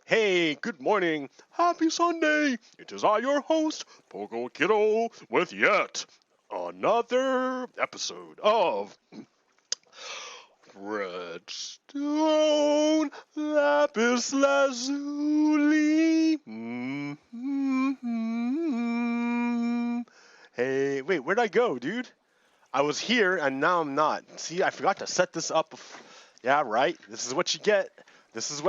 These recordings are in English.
Hey, good morning. Happy Sunday. It is I, your host, Pogo Kiddo, with yet another episode of Redstone Lapis Lazuli. Hey, wait, where'd I go, dude? I was here and now I'm not. See, I forgot to set this up. Yeah, right. This is what you get. This is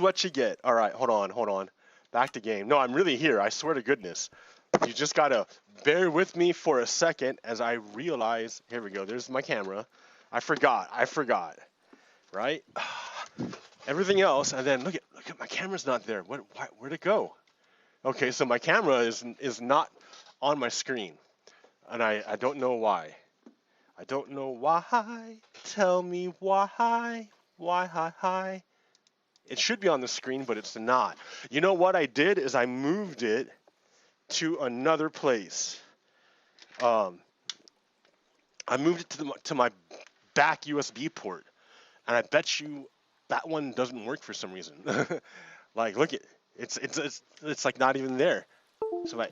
what you get. All right, hold on. Back to game. No, I'm really here. I swear to goodness. You just gotta bear with me for a second as I realize. Here we go. There's my camera. I forgot. Right? Everything else, and then look at my camera's not there. Where'd it go? Okay, so my camera is not on my screen, and I don't know why. I don't know why. Tell me why. Why? It should be on the screen, but it's not. You know what I did is I moved it to another place. I moved it to my back USB port, and I bet you that one doesn't work for some reason. Like, look it, it's like not even there. So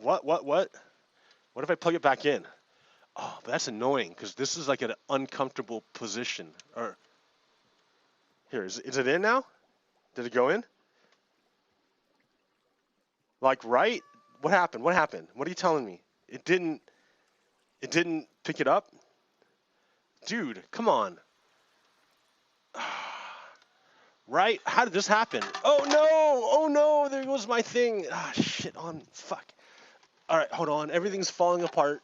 what? What if I plug it back in? Oh, but that's annoying because this is like an uncomfortable position. Or here, is it in now? Did it go in? Like, right? What happened? What are you telling me? It didn't pick it up? Dude, come on. Right? How did this happen? Oh no, there goes my thing. Shit on, fuck. All right, hold on, everything's falling apart.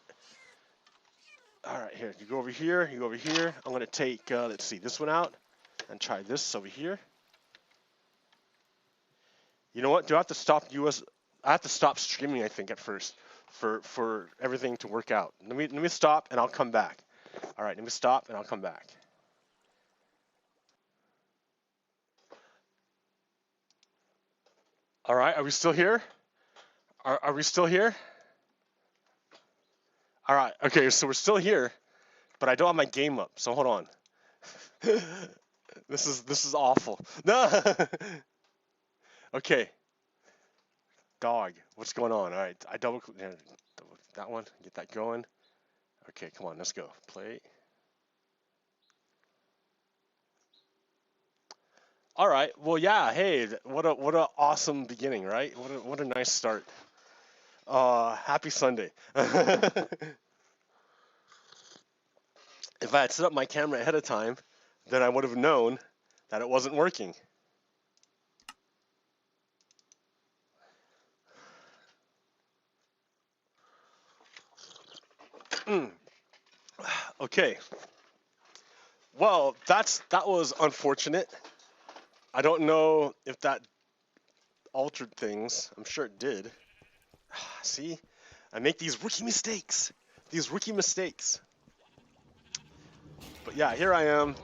All right, here, you go over here. I'm gonna take, let's see, this one out and try this over here. You know what, do I have to stop I have to stop streaming, I think, at first for everything to work out. Let me stop and I'll come back. All right, let me stop and I'll come back. All right, are we still here? Are we still here? All right, okay, so we're still here, but I don't have my game up, so hold on. This is awful. No. Okay. Dog, what's going on? All right, I double that one, get that going. Okay, come on, let's go. Play. All right. Well, yeah. Hey, what a awesome beginning, right? What a nice start. Happy Sunday. If I had set up my camera ahead of time, then I would have known that it wasn't working. Okay. Well, that was unfortunate. I don't know if that altered things. I'm sure it did. See? I make these rookie mistakes. But yeah, here I am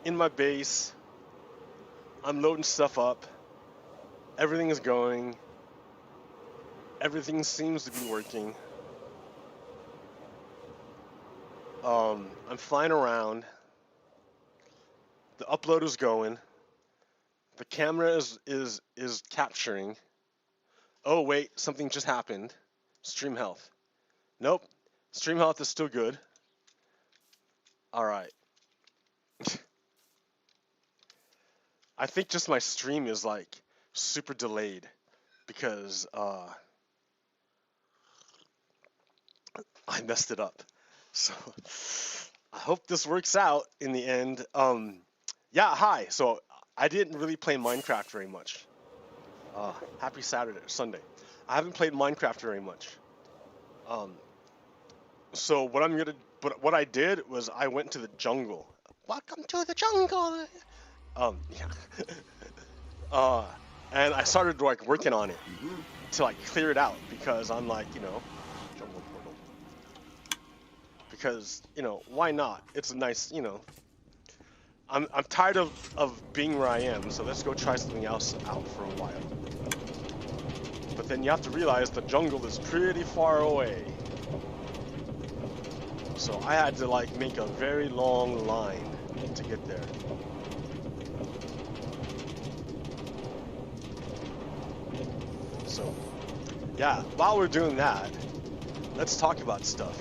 in my base. I'm loading stuff up. Everything is going. Everything seems to be working. I'm flying around. The upload is going. The camera is capturing. Oh wait, something just happened. Stream health. Nope. Stream health is still good. All right. I think just my stream is like super delayed because I messed it up. So I hope this works out in the end. Yeah, hi. So I didn't really play Minecraft very much. Happy Sunday. I haven't played Minecraft very much. So what I did was I went to the jungle. Welcome to the jungle. Yeah. And I started like working on it to like clear it out because I'm like, jungle portal. Because, why not? It's a nice, I'm tired of being where I am, so let's go try something else out for a while. But then you have to realize the jungle is pretty far away. So I had to like make a very long line to get there. So yeah, while we're doing that, let's talk about stuff.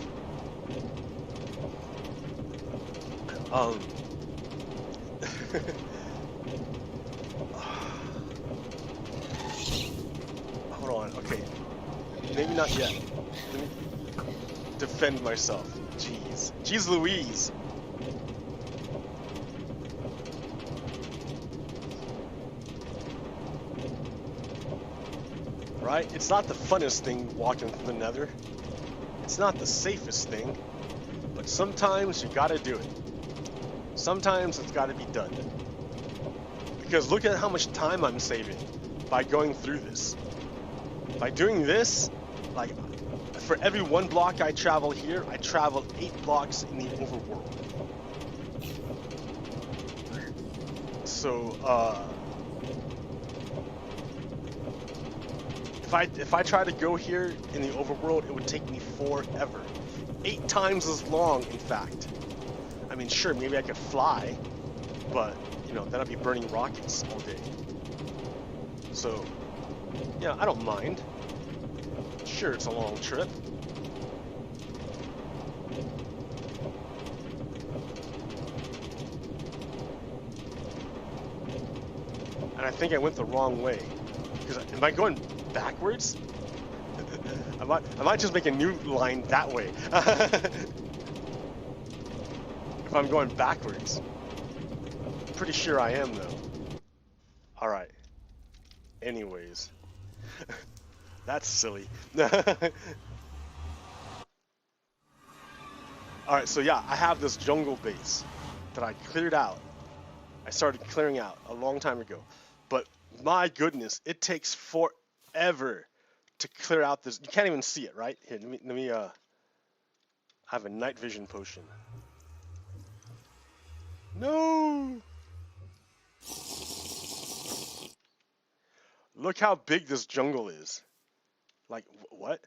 Hold on, okay. Maybe not yet. Let me defend myself. Jeez. Jeez Louise. Right? It's not the funnest thing walking through the nether. It's not the safest thing. But sometimes you gotta do it. Sometimes it's gotta be done. Because look at how much time I'm saving by going through this. By doing this, like, for every 1 block I travel here, I travel 8 blocks in the overworld. So, if I try to go here in the overworld, it would take me forever. 8 times as long, in fact. I mean, sure, maybe I could fly, but, you know, then I'd be burning rockets all day. So, yeah, I don't mind. Sure, it's a long trip. And I think I went the wrong way. Because am I going backwards? I might just make a new line that way. If I'm going backwards. Pretty sure I am though. Alright. Anyways. That's silly. Alright, so yeah, I have this jungle base that I cleared out. I started clearing out a long time ago. But my goodness, it takes forever to clear out this. You can't even see it, right? Here, let me have a night vision potion. No! Look how big this jungle is. Like, what?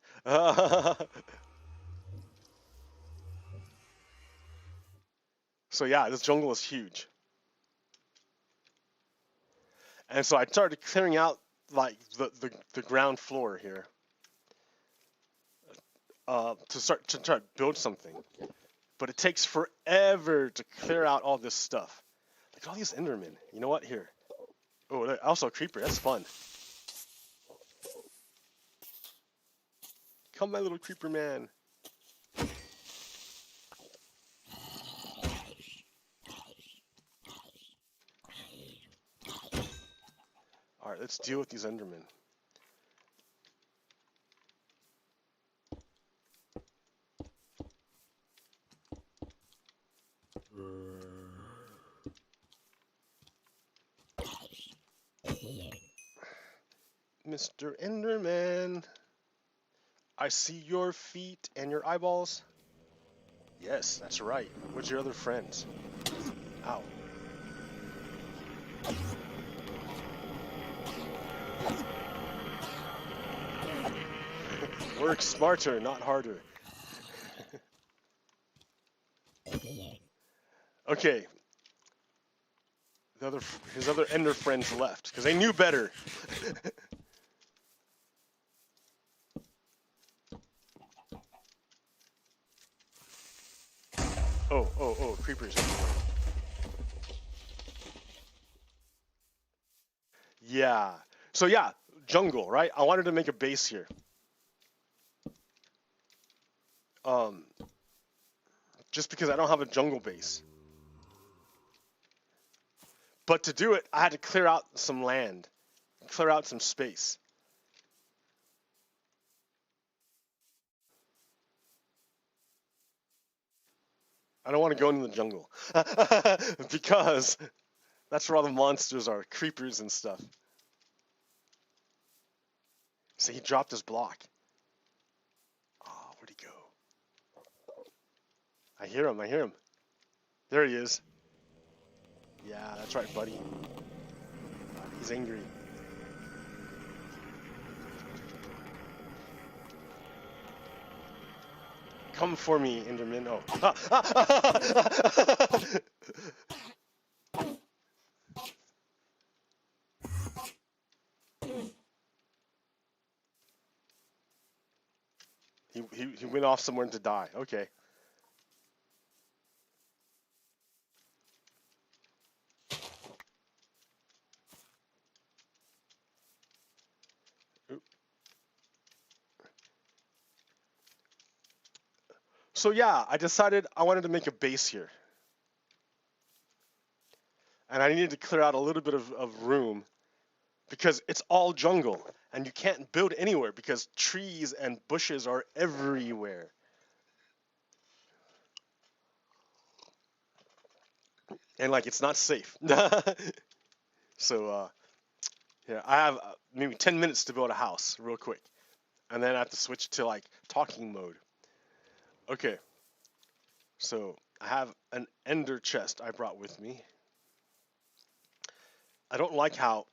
So yeah, this jungle is huge. And so I started clearing out like the ground floor here. To try to build something. But it takes forever to clear out all this stuff. Look at all these Endermen. You know what? Here. Oh, also a creeper. That's fun. Come, my little creeper man. Alright, let's deal with these Endermen. Mr. Enderman, I see your feet and your eyeballs. Yes, that's right. Where's your other friends? Ow. Work smarter, not harder. Okay. His other Ender friends left because they knew better. Oh, creepers everywhere. Yeah. So yeah, jungle, right? I wanted to make a base here. Just because I don't have a jungle base. But to do it, I had to clear out some land, clear out some space. I don't want to go into the jungle because that's where all the monsters are, creepers and stuff. So he dropped his block. Oh, where'd he go? I hear him. There he is. Yeah, that's right, buddy. He's angry. Come for me, Enderman. Oh. He went off somewhere to die. Okay. So yeah, I decided I wanted to make a base here. And I needed to clear out a little bit of room because it's all jungle and you can't build anywhere because trees and bushes are everywhere. And like it's not safe. So yeah, I have maybe 10 minutes to build a house real quick. And then I have to switch to like talking mode. Okay. So I have an ender chest I brought with me. I don't like how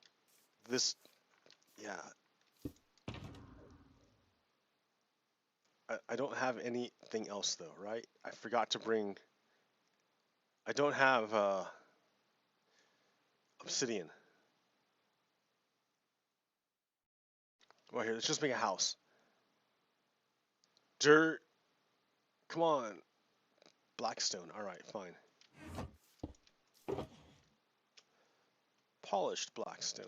this, yeah. I don't have anything else though, right? I forgot to bring, I don't have obsidian. Well, here, let's just make a house. Dirt, come on. Blackstone, all right, fine. Polished blackstone.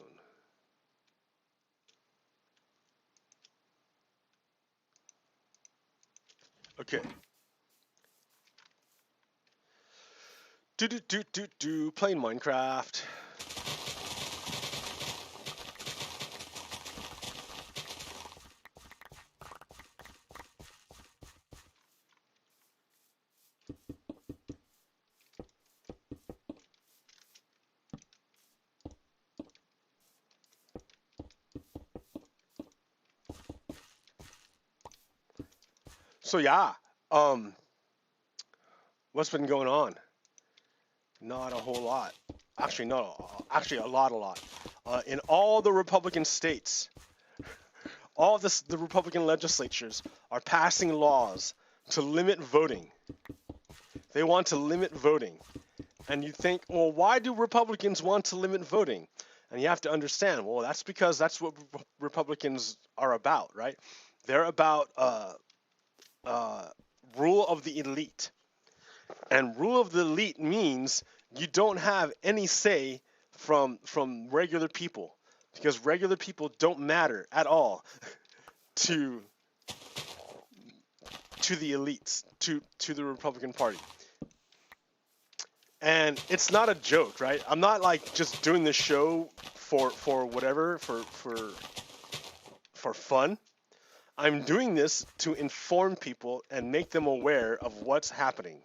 Okay. Playing Minecraft. So yeah, what's been going on? Not a whole lot. Actually, no. Actually, a lot. In all the Republican states, all the Republican legislatures are passing laws to limit voting. They want to limit voting. And you think, well, why do Republicans want to limit voting? And you have to understand, well, that's because that's what Republicans are about, right? They're about rule of the elite. And rule of the elite means you don't have any say from regular people, because regular people don't matter at all to the elites, to the Republican Party. And it's not a joke, right? I'm not like just doing this show for whatever, for fun. I'm doing this to inform people and make them aware of what's happening.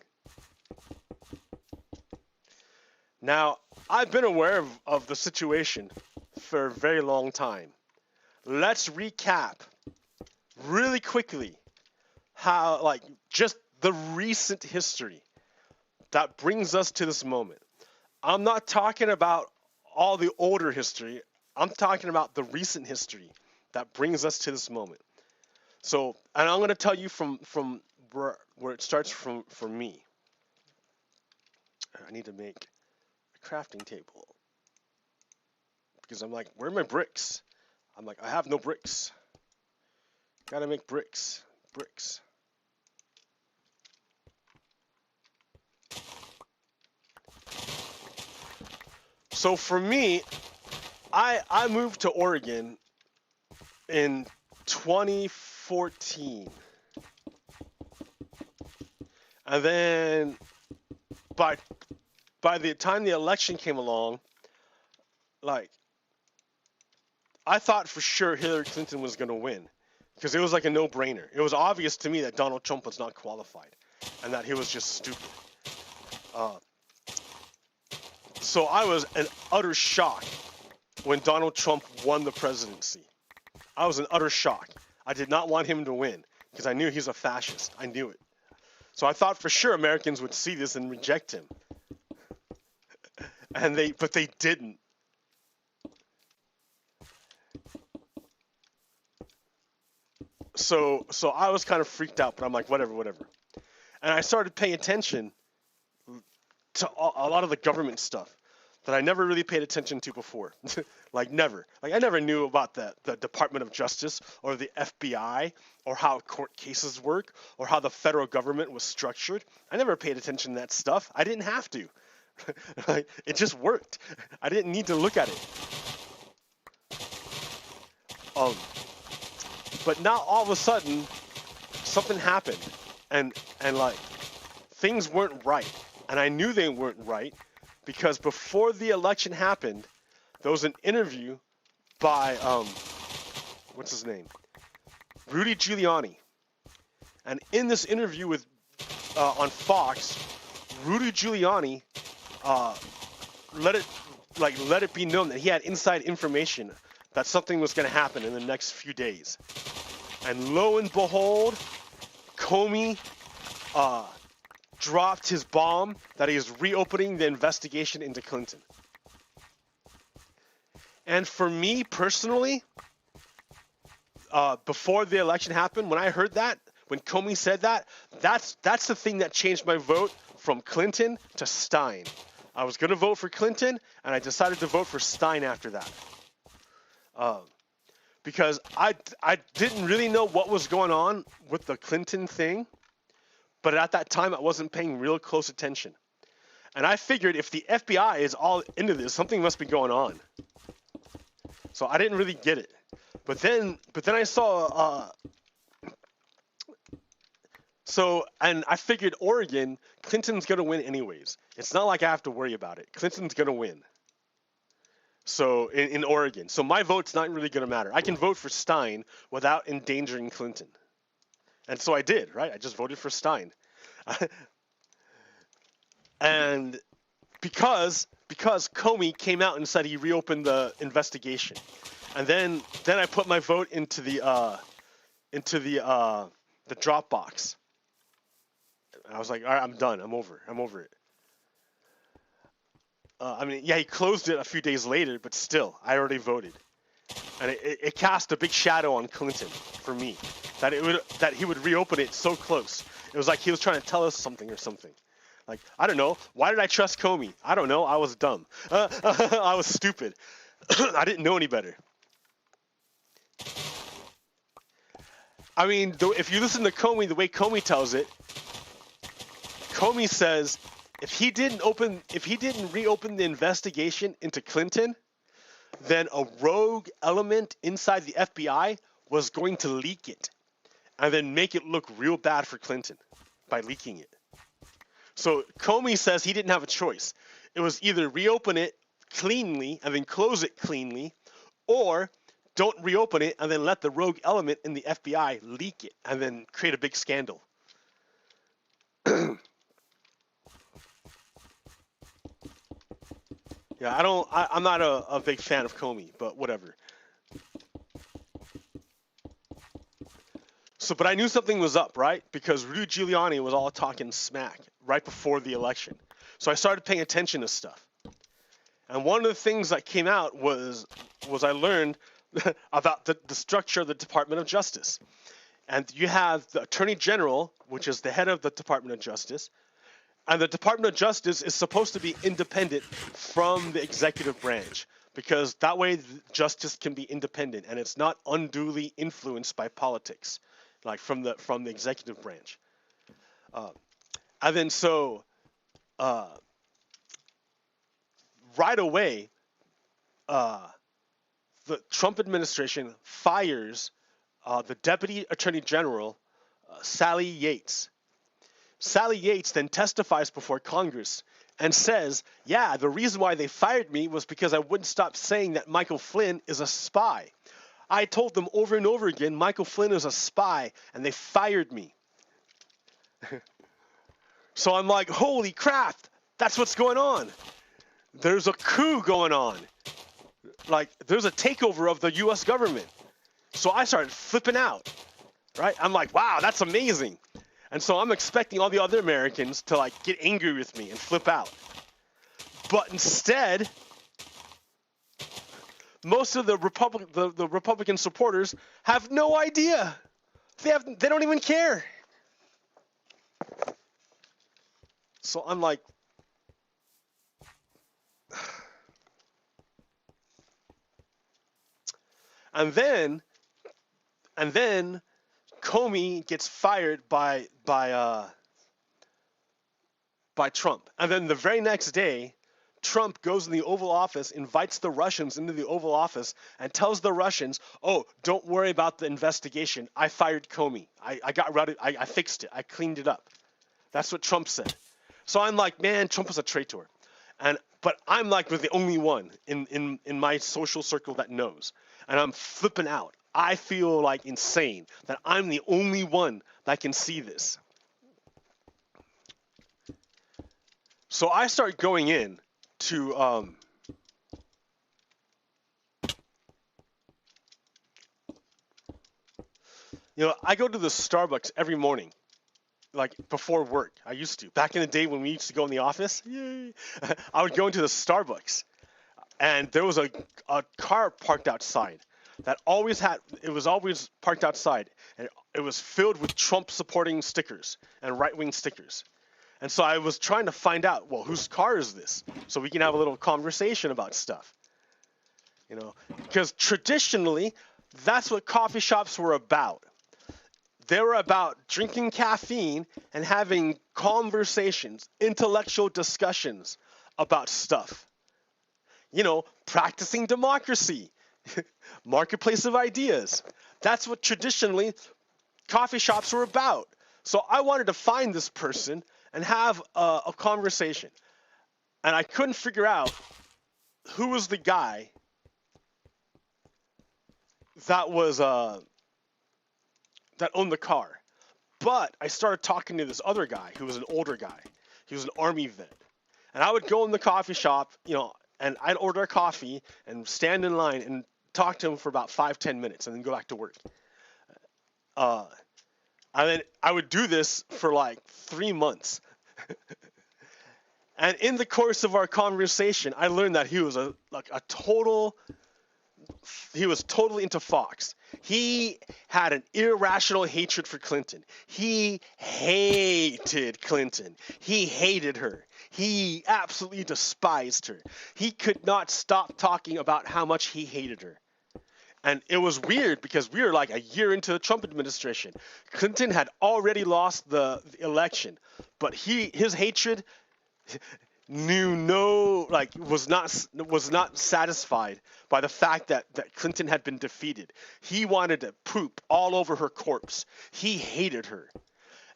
Now, I've been aware of the situation for a very long time. Let's recap really quickly how, like, just the recent history that brings us to this moment. I'm not talking about all the older history. I'm talking about the recent history that brings us to this moment. So, and I'm going to tell you from where it starts from for me. I need to make a crafting table because I'm like, where are my bricks? I'm like, I have no bricks. Gotta make bricks. Bricks. So for me, I moved to Oregon in 2014. And then by the time the election came along, like, I thought for sure Hillary Clinton was going to win because it was like a no-brainer. It was obvious to me that Donald Trump was not qualified and that he was just stupid. So I was in utter shock when Donald Trump won the presidency. I was in utter shock. I did not want him to win because I knew he's a fascist. I knew it. So I thought for sure Americans would see this and reject him. But they didn't. So I was kind of freaked out, but I'm like, whatever. and I started paying attention to a lot of the government stuff that I never really paid attention to before. Like never. Like I never knew about the Department of Justice or the FBI or how court cases work or how the federal government was structured. I never paid attention to that stuff. I didn't have to. Like, it just worked. I didn't need to look at it. But now all of a sudden something happened and like things weren't right. And I knew they weren't right because before the election happened, there was an interview by, what's his name? Rudy Giuliani. And in this interview with on Fox, Rudy Giuliani let it be known that he had inside information that something was going to happen in the next few days. And lo and behold, Comey dropped his bomb that he is reopening the investigation into Clinton. And for me personally, before the election happened, when I heard that, when Comey said that, that's the thing that changed my vote from Clinton to Stein. I was going to vote for Clinton, and I decided to vote for Stein after that. Because I didn't really know what was going on with the Clinton thing, but at that time I wasn't paying real close attention. And I figured if the FBI is all into this, something must be going on. So I didn't really get it. But then I saw and I figured Oregon, Clinton's going to win anyways. It's not like I have to worry about it. Clinton's going to win. So in Oregon. So my vote's not really going to matter. I can vote for Stein without endangering Clinton. And so I did, right? I just voted for Stein. And because Comey came out and said he reopened the investigation. And then I put my vote into the Dropbox. I was like, all right, I'm done. I'm over it. He closed it a few days later, but still, I already voted. And it cast a big shadow on Clinton for me, that he would reopen it so close. It was like he was trying to tell us something or something. Like, I don't know. Why did I trust Comey? I don't know. I was dumb. I was stupid. I didn't know any better. I mean, if you listen to Comey, the way Comey tells it, Comey says if he didn't reopen the investigation into Clinton, then a rogue element inside the FBI was going to leak it and then make it look real bad for Clinton by leaking it. So Comey says he didn't have a choice. It was either reopen it cleanly and then close it cleanly, or don't reopen it and then let the rogue element in the FBI leak it and then create a big scandal. Yeah, I'm not a big fan of Comey, but whatever. So, but I knew something was up, right? Because Rudy Giuliani was all talking smack right before the election. So I started paying attention to stuff. And one of the things that came out was I learned about the structure of the Department of Justice. And you have the Attorney General, which is the head of the Department of Justice. And the Department of Justice is supposed to be independent from the executive branch, because that way justice can be independent and it's not unduly influenced by politics, like from the executive branch. And then so right away, the Trump administration fires the Deputy Attorney General, Sally Yates. Sally Yates then testifies before Congress and says, yeah, the reason why they fired me was because I wouldn't stop saying that Michael Flynn is a spy. I told them over and over again, Michael Flynn is a spy, and they fired me. So I'm like, holy crap, that's what's going on. There's a coup going on. Like, there's a takeover of the U.S. government. So I started flipping out, right? I'm like, wow, that's amazing. And so I'm expecting all the other Americans to like get angry with me and flip out. But instead, most of the Republican supporters have no idea. They don't even care. So I'm like, and then Comey gets fired by Trump. And then the very next day, Trump goes in the Oval Office, invites the Russians into the Oval Office, and tells the Russians, "Oh, don't worry about the investigation. I fired Comey. I got rid of, I fixed it. I cleaned it up." That's what Trump said. So I'm like, man, Trump was a traitor. But I'm like the only one in my social circle that knows. And I'm flipping out. I feel like insane that I'm the only one that can see this. So I start going in to I go to the Starbucks every morning, like before work. I used to. Back in the day when we used to go in the office, yay, I would go into the Starbucks, and there was a car parked outside that was always parked outside, and it was filled with Trump supporting stickers and right-wing stickers. And so I was trying to find out, well, whose car is this? So we can have a little conversation about stuff. Because traditionally, that's what coffee shops were about. They were about drinking caffeine and having conversations, intellectual discussions about stuff. Practicing democracy, marketplace of ideas. That's what traditionally coffee shops were about. So I wanted to find this person and have a conversation. And I couldn't figure out who was the guy that was that owned the car. But I started talking to this other guy who was an older guy. He was an army vet. And I would go in the coffee shop, and I'd order a coffee and stand in line and talk to him for about 5-10 minutes and then go back to work. And then I would do this for like 3 months. And in the course of our conversation, I learned that he was he was totally into Fox. He had an irrational hatred for Clinton. He hated Clinton. He hated her. He absolutely despised her. He could not stop talking about how much he hated her. And it was weird because we were like a year into the Trump administration. Clinton had already lost the election, but his hatred was not satisfied by the fact that Clinton had been defeated. He wanted to poop all over her corpse. He hated her.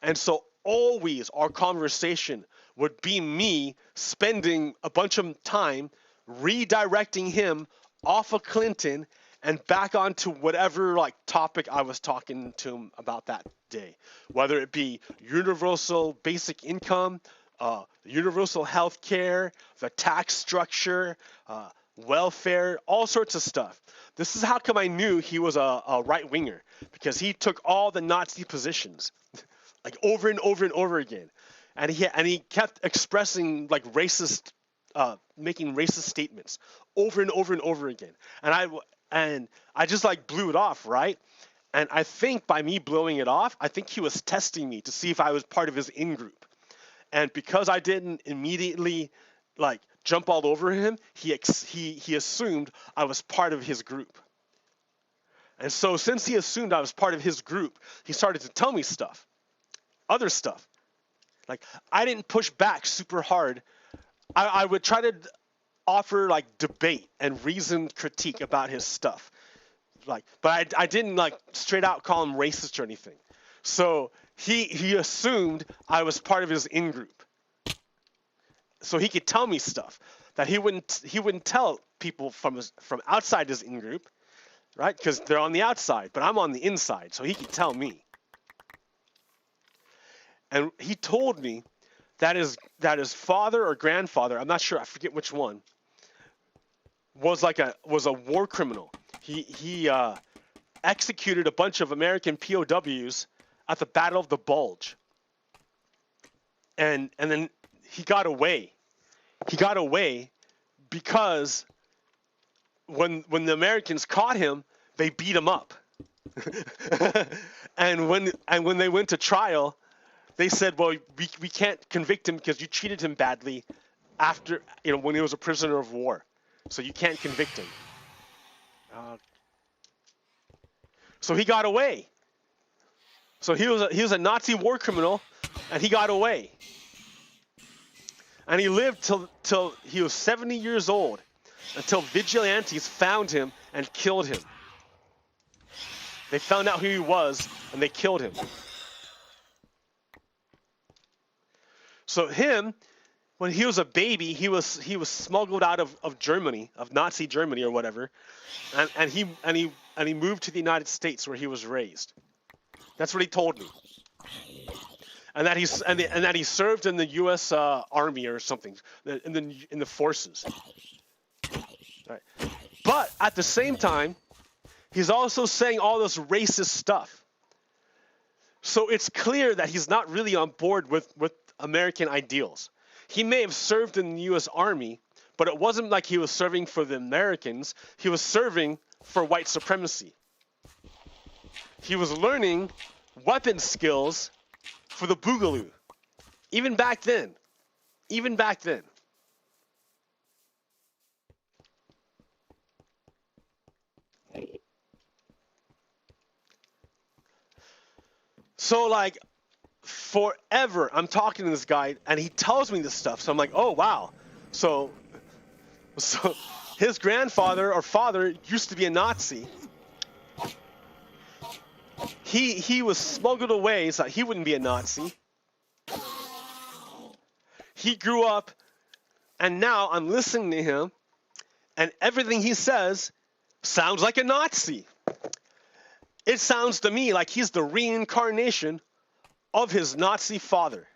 And so always our conversation would be me spending a bunch of time redirecting him off of Clinton and back onto whatever topic I was talking to him about that day, whether it be universal basic income, universal health care, the tax structure, welfare, all sorts of stuff. This is how come I knew he was a right-winger, because he took all the Nazi positions over and over and over again. And he kept expressing racist, making racist statements over and over and over again. And I just blew it off, right? And I think by me blowing it off, I think he was testing me to see if I was part of his in-group. And because I didn't immediately jump all over him, he assumed I was part of his group. And so since he assumed I was part of his group, he started to tell me stuff, other stuff. I didn't push back super hard. I would try to offer debate and reasoned critique about his stuff. But I didn't straight out call him racist or anything. So he assumed I was part of his in-group. So he could tell me stuff that he wouldn't tell people from outside his in-group, right? Because they're on the outside, but I'm on the inside, so he could tell me. And he told me that his father or grandfather, I'm not sure, I forget which one, was a war criminal. He executed a bunch of American POWs at the Battle of the Bulge. And then he got away. He got away because when the Americans caught him, they beat him up. and when they went to trial, they said, well, we can't convict him because you treated him badly after, when he was a prisoner of war. So you can't convict him. So he got away. So he was a Nazi war criminal, and he got away. And he lived till he was 70 years old, until vigilantes found him and killed him. They found out who he was, and they killed him. So him, when he was a baby, he was smuggled out of Germany, of Nazi Germany or whatever, and he moved to the United States where he was raised. That's what he told me. And that he served in the U.S. Army or something, in the forces. Right. But at the same time, he's also saying all this racist stuff. So it's clear that he's not really on board with American ideals. He may have served in the U.S. Army, but it wasn't like he was serving for the Americans. He was serving for white supremacy. He was learning weapon skills for the Boogaloo. Even back then. So, like, forever, I'm talking to this guy, and he tells me this stuff. So I'm like, oh, wow. So his grandfather or father used to be a Nazi. He was smuggled away so he wouldn't be a Nazi. He grew up, and now I'm listening to him, and everything he says sounds like a Nazi. It sounds to me like he's the reincarnation of his Nazi father.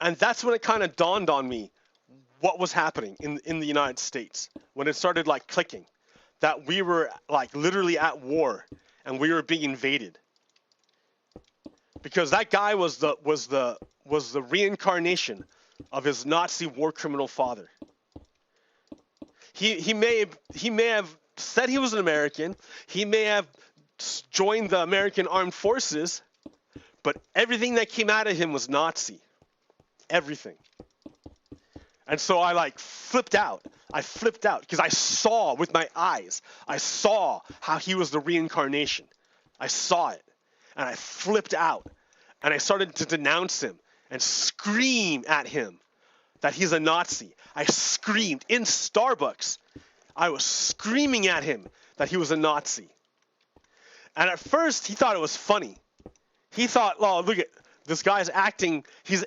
And that's when it kind of dawned on me what was happening in the United States, when it started like clicking, that we were like literally at war and we were being invaded. Because that guy was the reincarnation of his Nazi war criminal father. He may have said he was an American. He may have joined the American Armed Forces, but everything that came out of him was Nazi. Everything. And so I like flipped out. I flipped out because I saw with my eyes. I saw how he was the reincarnation. I saw it. And I flipped out. And I started to denounce him and scream at him that he's a Nazi. I screamed in Starbucks. I was screaming at him that he was a Nazi. And at first, he thought it was funny. He thought, oh, look at this guy's acting. He's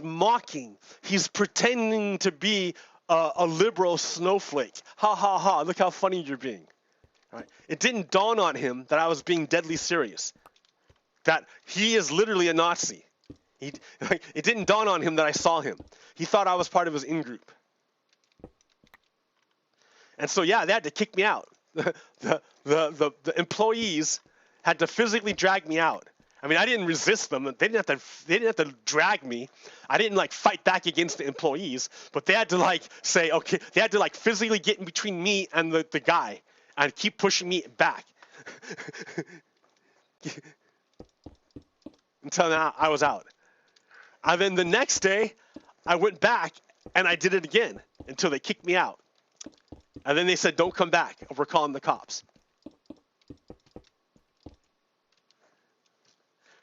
mocking. He's pretending to be a liberal snowflake. Ha, ha, ha. Look how funny you're being. Right? It didn't dawn on him that I was being deadly serious, that he is literally a Nazi. It didn't dawn on him that I saw him. He thought I was part of his in-group. And so, yeah, they had to kick me out. The employees had to physically drag me out. I mean, I didn't resist them. They didn't have to drag me. I didn't like fight back against the employees, but they had to like say, okay, they had to like physically get in between me and the guy and keep pushing me back. Until now, I was out. And then the next day, I went back and I did it again until they kicked me out. And then they said, don't come back. We're calling the cops.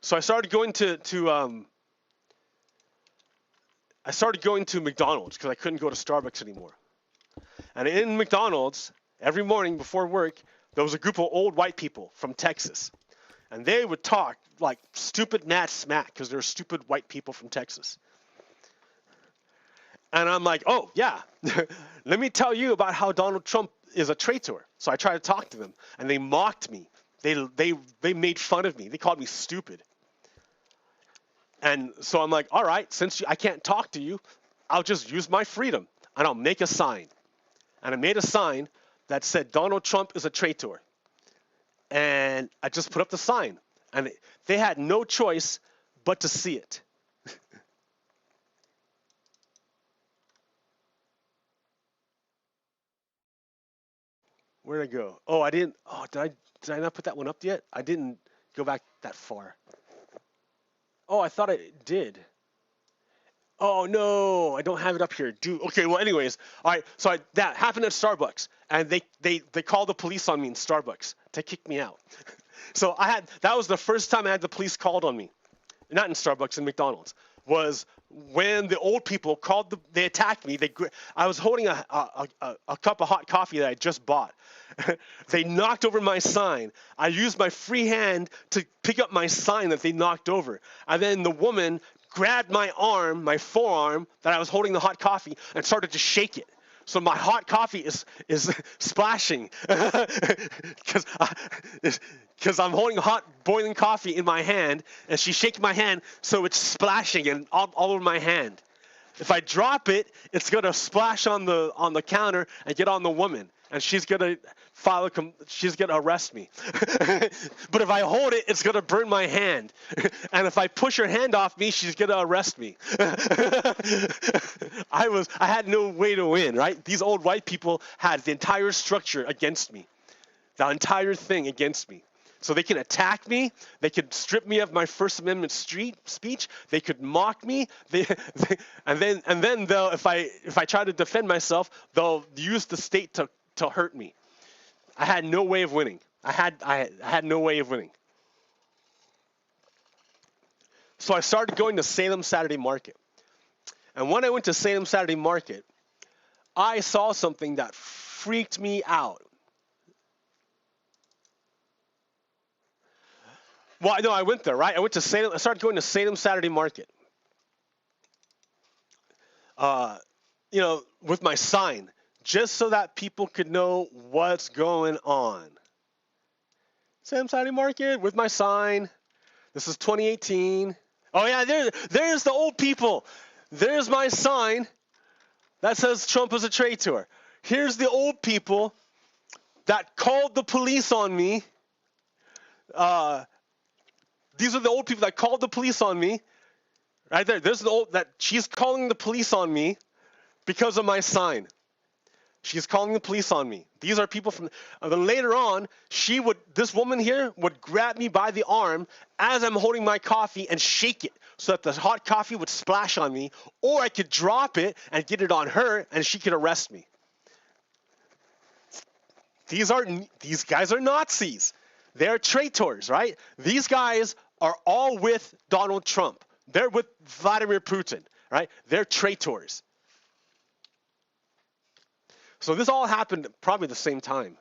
So I started going to McDonald's because I couldn't go to Starbucks anymore. And in McDonald's, every morning before work, there was a group of old white people from Texas. And they would talk like stupid mad smack because they're stupid white people from Texas. And I'm like, oh, yeah, let me tell you about how Donald Trump is a traitor. So I tried to talk to them, and they mocked me. They made fun of me. They called me stupid. And so I'm like, all right, since I can't talk to you, I'll just use my freedom, and I'll make a sign. And I made a sign that said Donald Trump is a traitor. And I just put up the sign. And they had no choice but to see it. Where'd I go? Oh, I didn't. Oh, did I not put that one up yet? I didn't go back that far. Oh, I thought I did. Oh no, I don't have it up here. Dude. Okay, well anyways, all right. So that happened at Starbucks, and they called the police on me in Starbucks to kick me out. So that was the first time I had the police called on me. Not in Starbucks, in McDonald's. Was when the old people they attacked me. I was holding a cup of hot coffee that I just bought. They knocked over my sign. I used my free hand to pick up my sign that they knocked over. And then the woman grabbed my arm, my forearm, that I was holding the hot coffee, and started to shake it. So my hot coffee is splashing because I'm holding hot boiling coffee in my hand, and she's shaking my hand, so it's splashing and all over my hand. If I drop it, it's gonna splash on the counter and get on the woman, and she's gonna arrest me. But if I hold it, it's gonna burn my hand, and if I push her hand off me, she's gonna arrest me. I had no way to win, right? These old white people had the entire structure against me, the entire thing against me. So they can attack me, they could strip me of my First Amendment speech, they could mock me, and then they'll, if I try to defend myself, they'll use the state to hurt me. I had no way of winning. I had no way of winning. So I started going to Salem Saturday Market. And when I went to Salem Saturday Market, I saw something that freaked me out. Well, no, I went there, right? I started going to Salem Saturday Market. With my sign, just so that people could know what's going on. Salem Saturday Market with my sign. This is 2018. Oh yeah, there's the old people. There's my sign that says Trump is a traitor. Here's the old people that called the police on me. These are the old people that called the police on me. Right there. There's she's calling the police on me because of my sign. She's calling the police on me. These are people from. Then later on, this woman here would grab me by the arm as I'm holding my coffee and shake it so that the hot coffee would splash on me, or I could drop it and get it on her, and she could arrest me. These guys are Nazis. They're traitors, right? These guys are all with Donald Trump. They're with Vladimir Putin, right? They're traitors. So this all happened probably at the same time.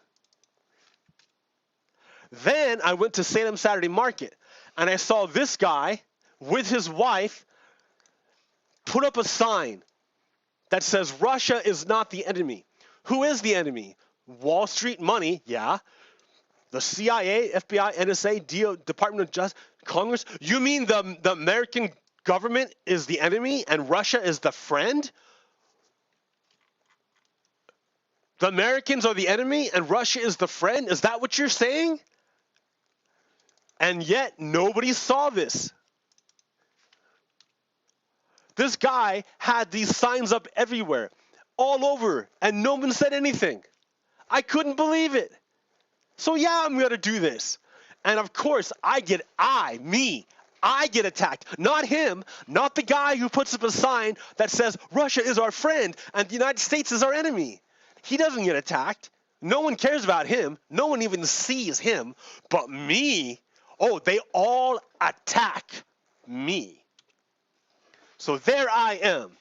Then I went to Salem Saturday Market, and I saw this guy with his wife put up a sign that says Russia is not the enemy. Who is the enemy? Wall Street money, yeah. The CIA, FBI, NSA, Department of Justice, Congress. You mean the American government is the enemy and Russia is the friend? The Americans are the enemy and Russia is the friend? Is that what you're saying? And yet nobody saw this. This guy had these signs up everywhere, all over, and no one said anything. I couldn't believe it. So yeah, I'm going to do this. And of course, I get attacked. Not him, not the guy who puts up a sign that says Russia is our friend and the United States is our enemy. He doesn't get attacked. No one cares about him. No one even sees him. But me, they all attack me. So there I am.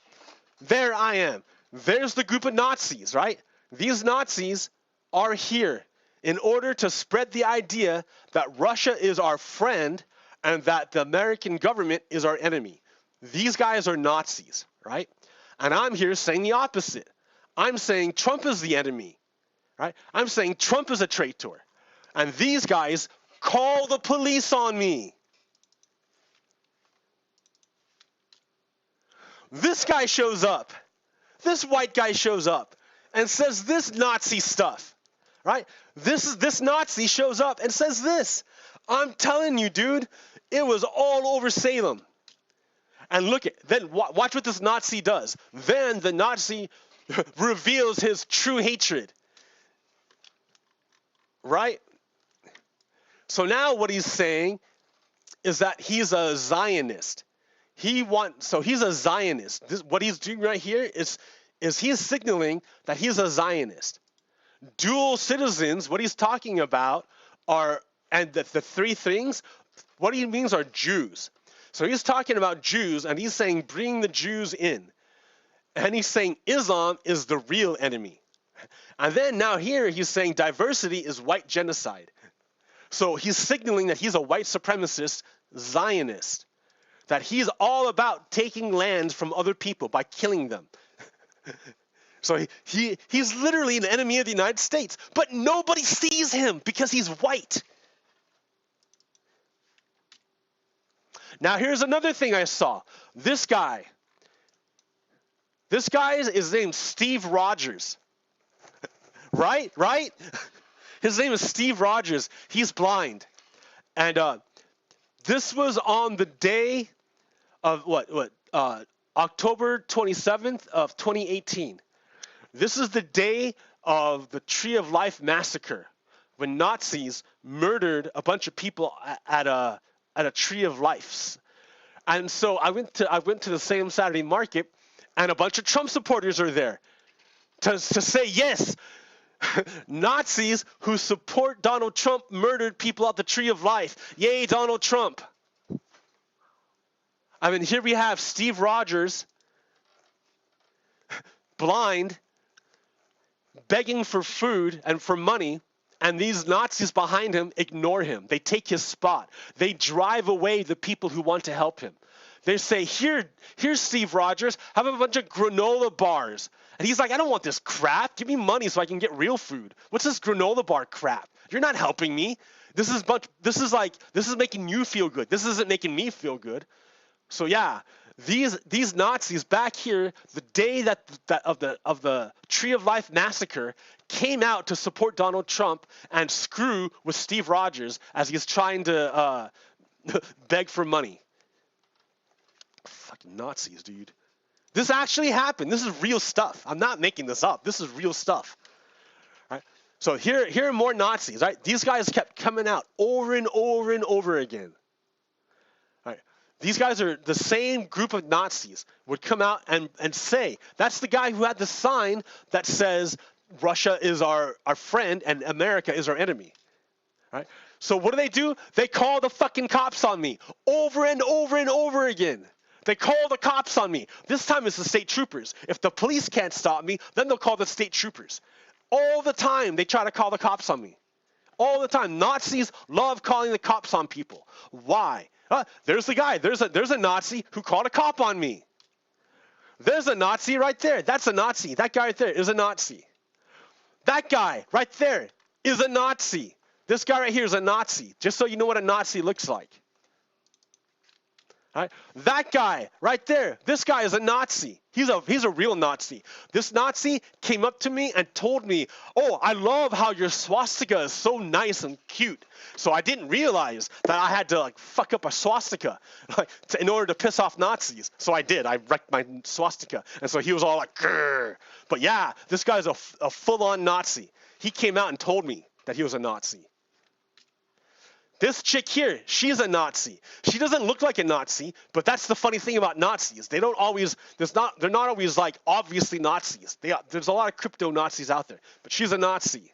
There's the group of Nazis, right? These Nazis are here in order to spread the idea that Russia is our friend and that the American government is our enemy. These guys are Nazis, right? And I'm here saying the opposite. I'm saying Trump is the enemy, right? I'm saying Trump is a traitor. And these guys call the police on me. This guy shows up. This white guy shows up and says this Nazi stuff, right? This Nazi shows up and says this. I'm telling you, dude, it was all over Salem. And then watch what this Nazi does. Then the Nazi reveals his true hatred, right? So now what he's saying is that he's a Zionist. So he's a Zionist. What he's doing right here is he's signaling that he's a Zionist. Dual citizens, what he's talking about are, and the three things, what he means are Jews. So he's talking about Jews, and he's saying bring the Jews in. And he's saying Islam is the real enemy. And then now here he's saying diversity is white genocide. So he's signaling that he's a white supremacist Zionist, that he's all about taking land from other people by killing them. So he's literally an enemy of the United States, but nobody sees him because he's white. Now here's another thing I saw. This guy is named Steve Rogers. Right? His name is Steve Rogers. He's blind. And this was on the day of October 27th of 2018. This is the day of the Tree of Life massacre, when Nazis murdered a bunch of people at a Tree of Life. And so I went to the same Saturday market, and a bunch of Trump supporters are there to say yes. Nazis who support Donald Trump murdered people at the Tree of Life. Yay, Donald Trump. I mean, here we have Steve Rogers, blind, begging for food and for money, and these Nazis behind him ignore him. They take his spot. They drive away the people who want to help him. They say, here's Steve Rogers, have a bunch of granola bars. And he's like, I don't want this crap. Give me money so I can get real food. What's this granola bar crap? You're not helping me. This is making you feel good. This isn't making me feel good. So yeah, these Nazis back here, the day that of the Tree of Life massacre, came out to support Donald Trump and screw with Steve Rogers as he's trying to beg for money. Fucking Nazis, dude. This actually happened. This is real stuff. I'm not making this up. This is real stuff. All right? So here are more Nazis. Right? These guys kept coming out over and over and over again. All right? These guys are the same group of Nazis would come out and say, that's the guy who had the sign that says Russia is our friend and America is our enemy. All right? So what do? They call the fucking cops on me over and over and over again. They call the cops on me. This time it's the state troopers. If the police can't stop me, then they'll call the state troopers. All the time they try to call the cops on me. All the time. Nazis love calling the cops on people. Why? There's the guy. There's a Nazi who called a cop on me. There's a Nazi right there. That's a Nazi. That guy right there is a Nazi. That guy right there is a Nazi. This guy right here is a Nazi. Just so you know what a Nazi looks like. Right? That guy right there, this guy is a Nazi. He's a real Nazi. This Nazi came up to me and told me, oh, I love how your swastika is so nice and cute. So I didn't realize that I had to fuck up a swastika in order to piss off Nazis. So I did. I wrecked my swastika. And so he was all like, grrr. But yeah, this guy's a full-on Nazi. He came out and told me that he was a Nazi. This chick here, she's a Nazi. She doesn't look like a Nazi, but that's the funny thing about Nazis. They're not always like obviously Nazis. There's a lot of crypto Nazis out there, but she's a Nazi.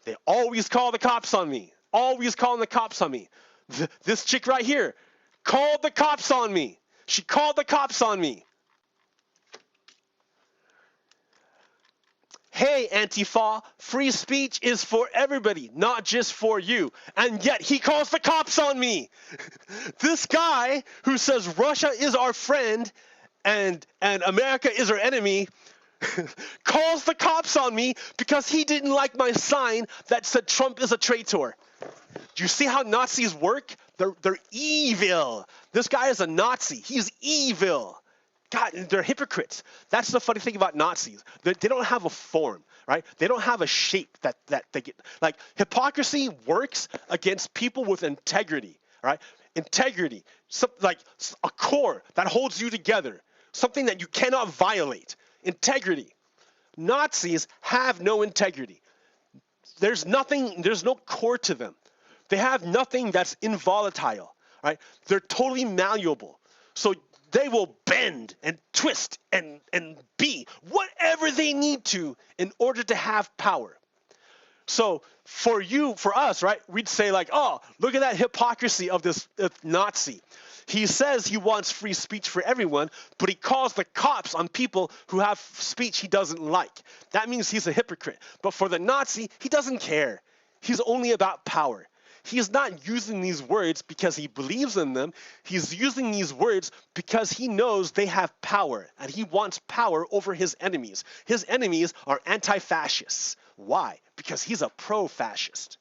They always call the cops on me. Always calling the cops on me. This chick right here called the cops on me. She called the cops on me. Hey, Antifa, free speech is for everybody, not just for you. And yet he calls the cops on me. This guy who says Russia is our friend and America is our enemy calls the cops on me because he didn't like my sign that said Trump is a traitor. Do you see how Nazis work? They're evil. This guy is a Nazi. He's evil. God, they're hypocrites. That's the funny thing about Nazis. They don't have a form, right? They don't have a shape that they get. Like, hypocrisy works against people with integrity, right? Integrity, like a core that holds you together, something that you cannot violate. Integrity. Nazis have no integrity. There's no core to them. They have nothing that's involatile, right? They're totally malleable. So they will bend and twist and be whatever they need to in order to have power. So for us, right, we'd say like, oh, look at that hypocrisy of this Nazi. He says he wants free speech for everyone, but he calls the cops on people who have speech he doesn't like. That means he's a hypocrite. But for the Nazi, he doesn't care. He's only about power. He's not using these words because he believes in them. He's using these words because he knows they have power, and he wants power over his enemies. His enemies are anti-fascists. Why? Because he's a pro-fascist.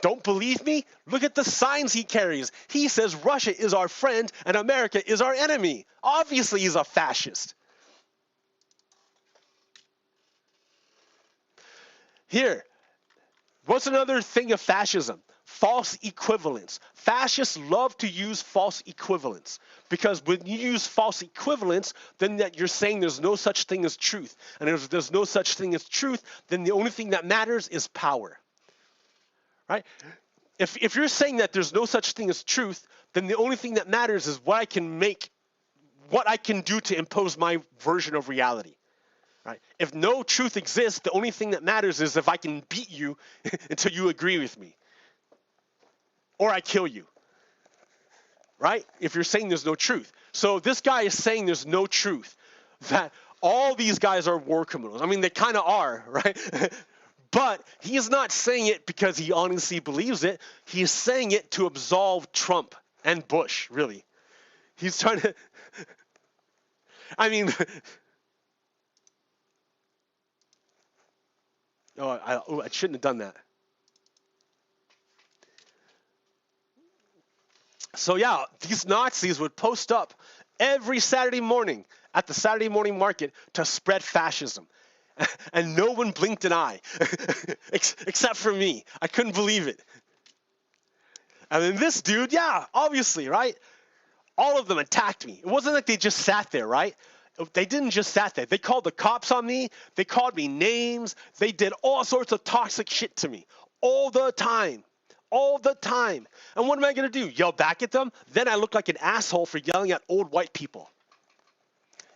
Don't believe me? Look at the signs he carries. He says Russia is our friend and America is our enemy. Obviously, he's a fascist. Here, what's another thing of fascism? False equivalence. Fascists love to use false equivalence because when you use false equivalence, then that you're saying there's no such thing as truth. And if there's no such thing as truth, then the only thing that matters is power. Right? If you're saying that there's no such thing as truth, then the only thing that matters is what I can do to impose my version of reality. Right? If no truth exists, the only thing that matters is if I can beat you until you agree with me. Or I kill you. Right? If you're saying there's no truth. So this guy is saying there's no truth. That all these guys are war criminals. I mean, they kind of are, right? But he's not saying it because he honestly believes it. He's saying it to absolve Trump and Bush, really. He's trying to... I mean... I shouldn't have done that. So yeah, these Nazis would post up every Saturday morning at the Saturday morning market to spread fascism. And no one blinked an eye, except for me. I couldn't believe it. And then this dude, yeah, obviously, right? All of them attacked me. It wasn't like they just sat there, right? They didn't just sat there. They called the cops on me. They called me names. They did all sorts of toxic shit to me all the time. All the time. And what am I going to do? Yell back at them? Then I look like an asshole for yelling at old white people.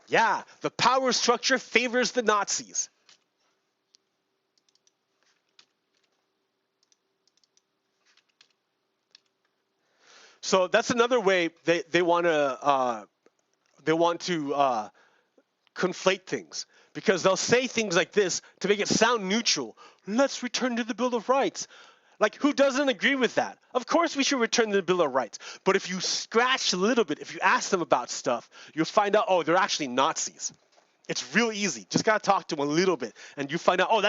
Yeah, the power structure favors the Nazis. So that's another way they want to conflate things, because they'll say things like this to make it sound neutral. Let's return to the Bill of Rights. Like, who doesn't agree with that? Of course we should return to the Bill of Rights. But if you scratch a little bit, if you ask them about stuff, you'll find out, oh, they're actually Nazis. It's real easy. Just got to talk to them a little bit, and you find out, oh,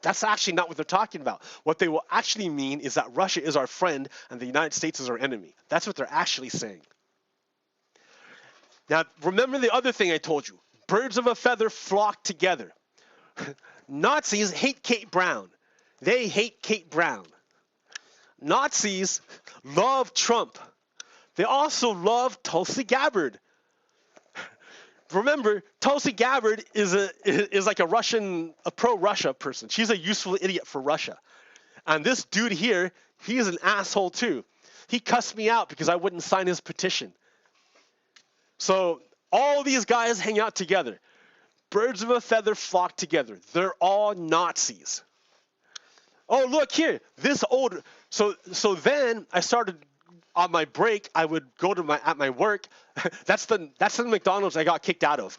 that's actually not what they're talking about. What they will actually mean is that Russia is our friend and the United States is our enemy. That's what they're actually saying. Now, remember the other thing I told you. Birds of a feather flock together. Nazis hate Kate Brown. They hate Kate Brown. Nazis love Trump. They also love Tulsi Gabbard. Remember, Tulsi Gabbard is like a pro-Russia person. She's a useful idiot for Russia. And this dude here, he is an asshole too. He cussed me out because I wouldn't sign his petition. So all these guys hang out together. Birds of a feather flock together. They're all Nazis. Oh, look here. This old... So then I started... On my break, I would go to my work. That's the McDonald's I got kicked out of.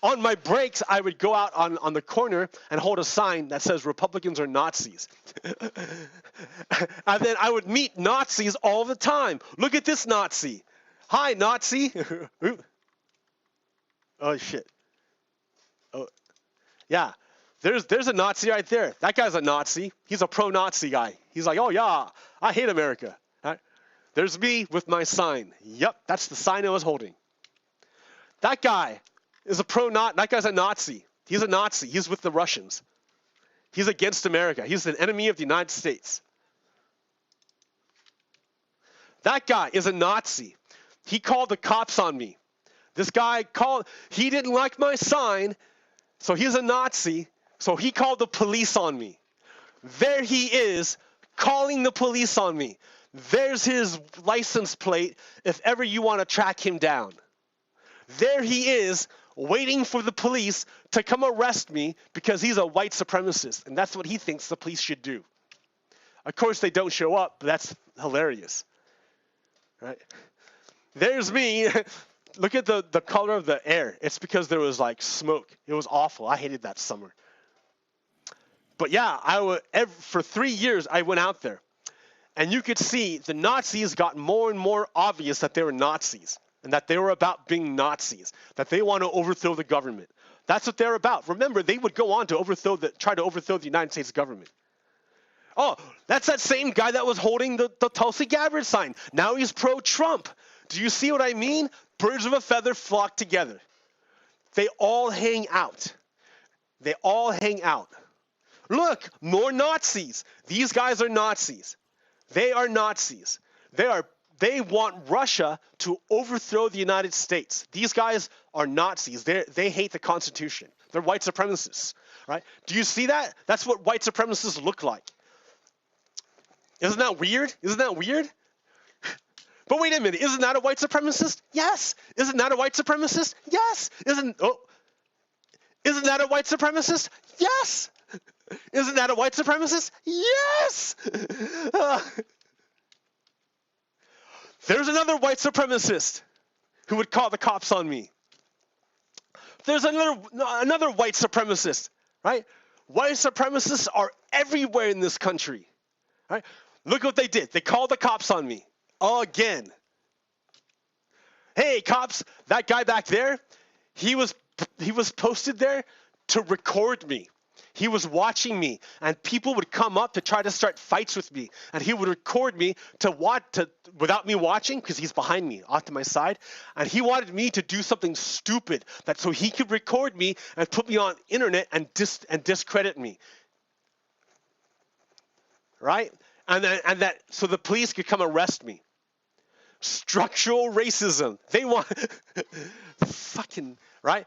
On my breaks, I would go out on the corner and hold a sign that says Republicans are Nazis. And then I would meet Nazis all the time. Look at this Nazi. Hi, Nazi. Oh, shit. Oh, yeah. There's a Nazi right there. That guy's a Nazi. He's a pro-Nazi guy. He's like, oh, yeah, I hate America. There's me with my sign. Yep, that's the sign I was holding. That guy is that guy's a Nazi. He's a Nazi. He's with the Russians. He's against America. He's an enemy of the United States. That guy is a Nazi. He called the cops on me. This guy he didn't like my sign, so he's a Nazi, so he called the police on me. There he is, calling the police on me. There's his license plate if ever you want to track him down. There he is, waiting for the police to come arrest me because he's a white supremacist, and that's what he thinks the police should do. Of course, they don't show up, but that's hilarious. Right? There's me. Look at the color of the air. It's because there was like smoke. It was awful. I hated that summer. But yeah, for 3 years, I went out there. And you could see the Nazis got more and more obvious that they were Nazis and that they were about being Nazis, that they want to overthrow the government. That's what they're about. Remember, they would go on to try to overthrow the United States government. Oh, that's that same guy that was holding the Tulsi Gabbard sign. Now he's pro-Trump. Do you see what I mean? Birds of a feather flock together. They all hang out. They all hang out. Look, more Nazis. These guys are Nazis. They are Nazis. They want Russia to overthrow the United States. These guys are Nazis. They hate the Constitution. They're white supremacists, right? Do you see that? That's what white supremacists look like. Isn't that weird? Isn't that weird? But wait a minute. Isn't that a white supremacist? Yes. Isn't that a white supremacist? Yes. Isn't that a white supremacist? Yes. Isn't that a white supremacist? Yes! There's another white supremacist who would call the cops on me. There's another white supremacist, right? White supremacists are everywhere in this country, right? Look what they did. They called the cops on me again. Hey, cops, that guy back there, he was posted there to record me. He was watching me, and people would come up to try to start fights with me, and he would record me without me watching because he's behind me, off to my side, and he wanted me to do something stupid so he could record me and put me on internet and discredit me, right? So the police could come arrest me. Structural racism. They want fucking right.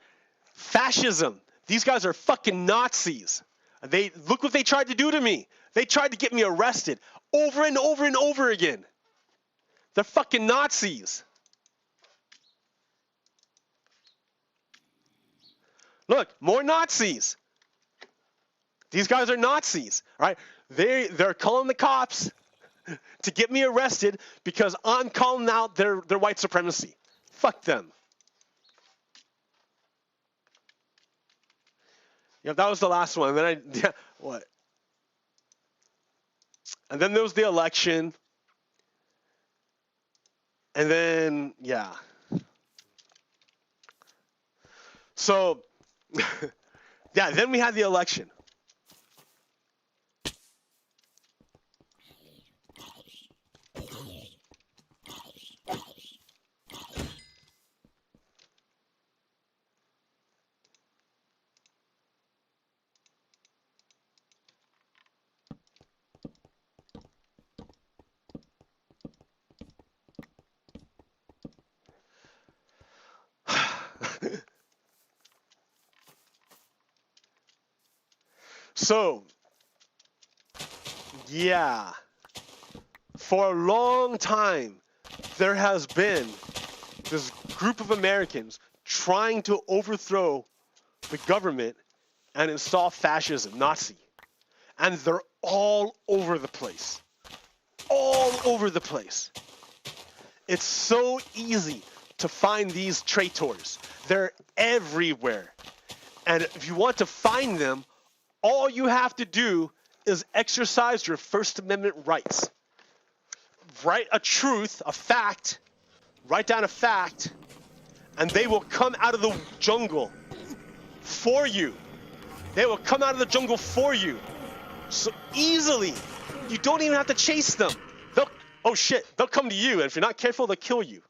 Fascism. These guys are fucking Nazis. Look what they tried to do to me. They tried to get me arrested over and over and over again. They're fucking Nazis. Look, more Nazis. These guys are Nazis, right? They're calling the cops to get me arrested because I'm calling out their white supremacy. Fuck them. Yeah, that was the last one. And then what? And then there was the election. And then, yeah. So, yeah, then we had the election. So, yeah, for a long time, there has been this group of Americans trying to overthrow the government and install fascism, Nazi. And they're all over the place. All over the place. It's so easy to find these traitors. They're everywhere. And if you want to find them, all you have to do is exercise your First Amendment rights. Write a truth, a fact, write down a fact, and they will come out of the jungle for you. They will come out of the jungle for you. So easily. You don't even have to chase them. They'll come to you, and if you're not careful, they'll kill you.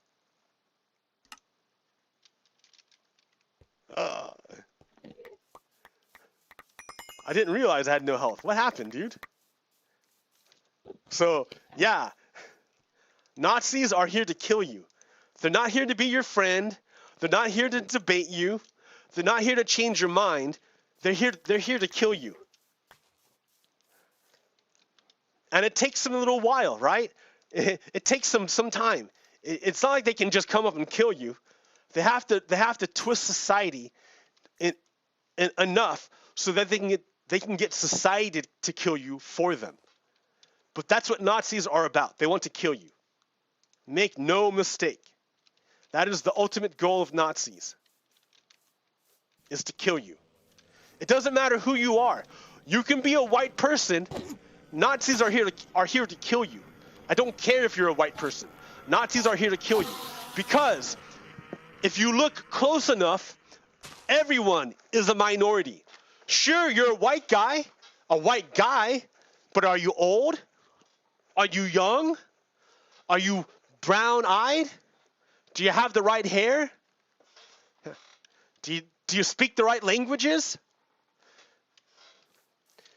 I didn't realize I had no health. What happened, dude? So, yeah. Nazis are here to kill you. They're not here to be your friend. They're not here to debate you. They're not here to change your mind. They're here to kill you. And it takes them a little while, right? It takes them some time. It's not like they can just come up and kill you. They have to twist society enough so that they can get society to kill you for them. But that's what Nazis are about. They want to kill you. Make no mistake. That is the ultimate goal of Nazis, is to kill you. It doesn't matter who you are. You can be a white person. Nazis are here to kill you. I don't care if you're a white person. Nazis are here to kill you. Because if you look close enough, everyone is a minority. Sure, you're a white guy, but are you old? Are you young? Are you brown-eyed? Do you have the right hair? Do you speak the right languages?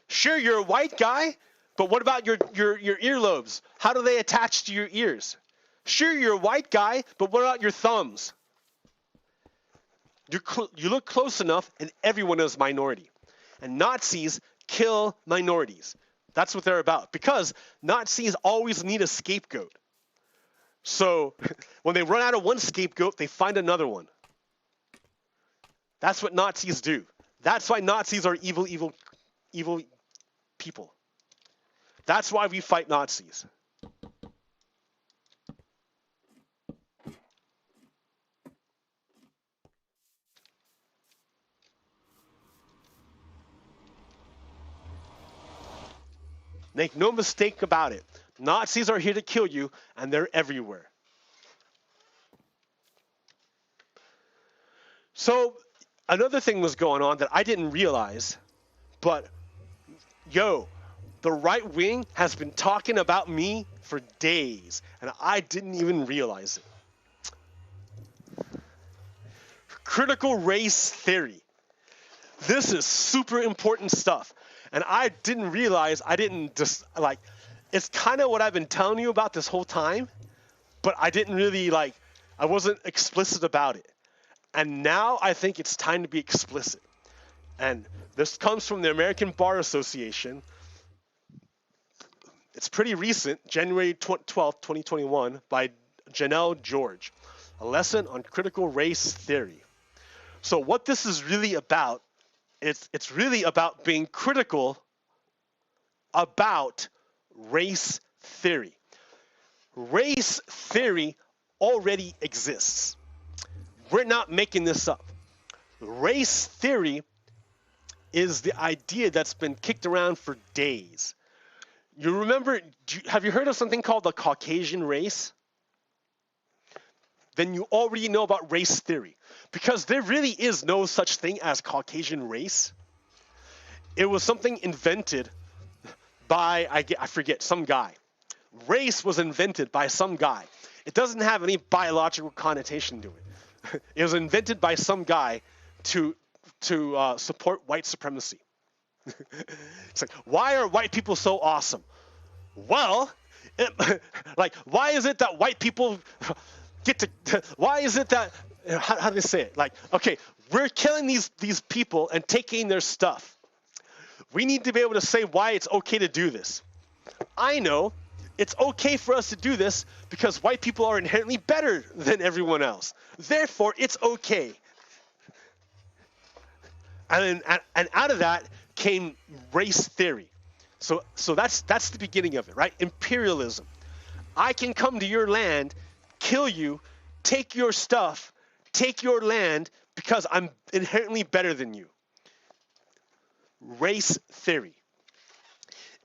Sure, you're a white guy, but what about your earlobes? How do they attach to your ears? Sure, you're a white guy, but what about your thumbs? You look close enough, and everyone is minority. And Nazis kill minorities. That's what they're about. Because Nazis always need a scapegoat. So when they run out of one scapegoat, they find another one. That's what Nazis do. That's why Nazis are evil people. That's why we fight Nazis. Make no mistake about it. Nazis are here to kill you, and they're everywhere. So another thing was going on that I didn't realize, but the right wing has been talking about me for days, and I didn't even realize it. Critical race theory. This is super important stuff. And I didn't realize, it's kind of what I've been telling you about this whole time, but I didn't really, I wasn't explicit about it. And now I think it's time to be explicit. And this comes from the American Bar Association. It's pretty recent, January 12th, 2021, by Janelle George, a lesson on critical race theory. So what this is really about, it's really about being critical about race theory. Race theory already exists. We're not making this up. Race theory is the idea that's been kicked around for days. You remember, have you heard of something called the Caucasian race? Then you already know about race theory. Because there really is no such thing as Caucasian race. It was something invented by, I forget, some guy. Race was invented by some guy. It doesn't have any biological connotation to it. It was invented by some guy to support white supremacy. It's like, why are white people so awesome? Well, why is it that white people why is it that, how do they say it? Okay, we're killing these people and taking their stuff. We need to be able to say why it's okay to do this. I know it's okay for us to do this because white people are inherently better than everyone else. Therefore, it's okay. And out of that came race theory. So that's the beginning of it, right? Imperialism. I can come to your land, kill you, take your stuff, take your land because I'm inherently better than you. Race theory.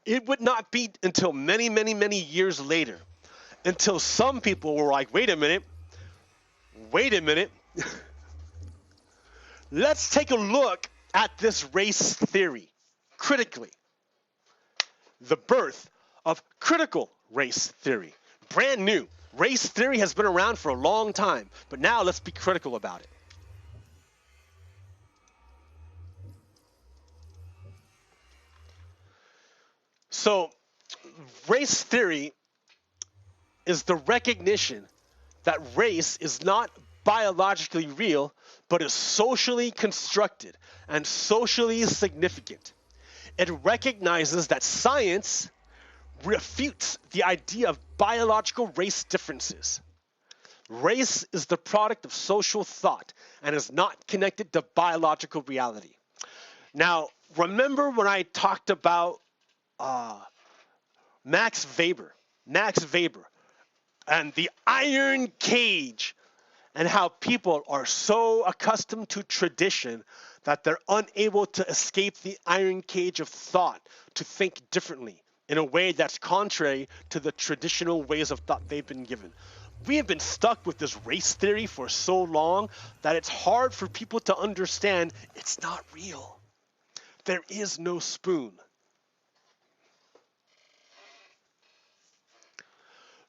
It would not be until many, many, many years later until some people were like, wait a minute. Let's take a look at this race theory critically. The birth of critical race theory. Brand new. Race theory has been around for a long time, but now let's be critical about it. So, race theory is the recognition that race is not biologically real, but is socially constructed and socially significant. It recognizes that science refutes the idea of biological race differences. Race is the product of social thought and is not connected to biological reality. Now, remember when I talked about Max Weber, and the iron cage, and how people are so accustomed to tradition that they're unable to escape the iron cage of thought to think differently in a way that's contrary to the traditional ways of thought they've been given. We have been stuck with this race theory for so long that it's hard for people to understand it's not real. There is no spoon.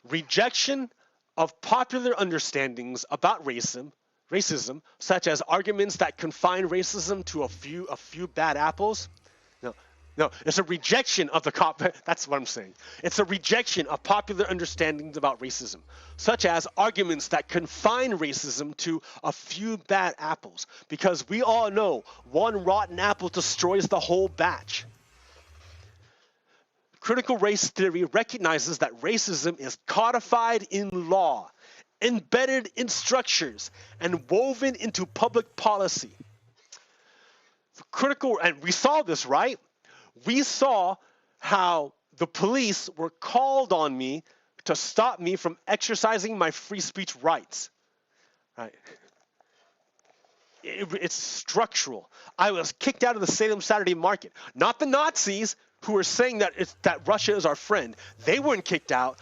Rejection of popular understandings about racism, such as arguments that confine racism to a few bad apples. No, it's a rejection of that's what I'm saying. It's a rejection of popular understandings about racism, such as arguments that confine racism to a few bad apples, because we all know one rotten apple destroys the whole batch. Critical race theory recognizes that racism is codified in law, embedded in structures, and woven into public policy. And we saw this, right? We saw how the police were called on me to stop me from exercising my free speech rights. Right? It's structural. I was kicked out of the Salem Saturday Market. Not the Nazis who were saying that Russia is our friend. They weren't kicked out.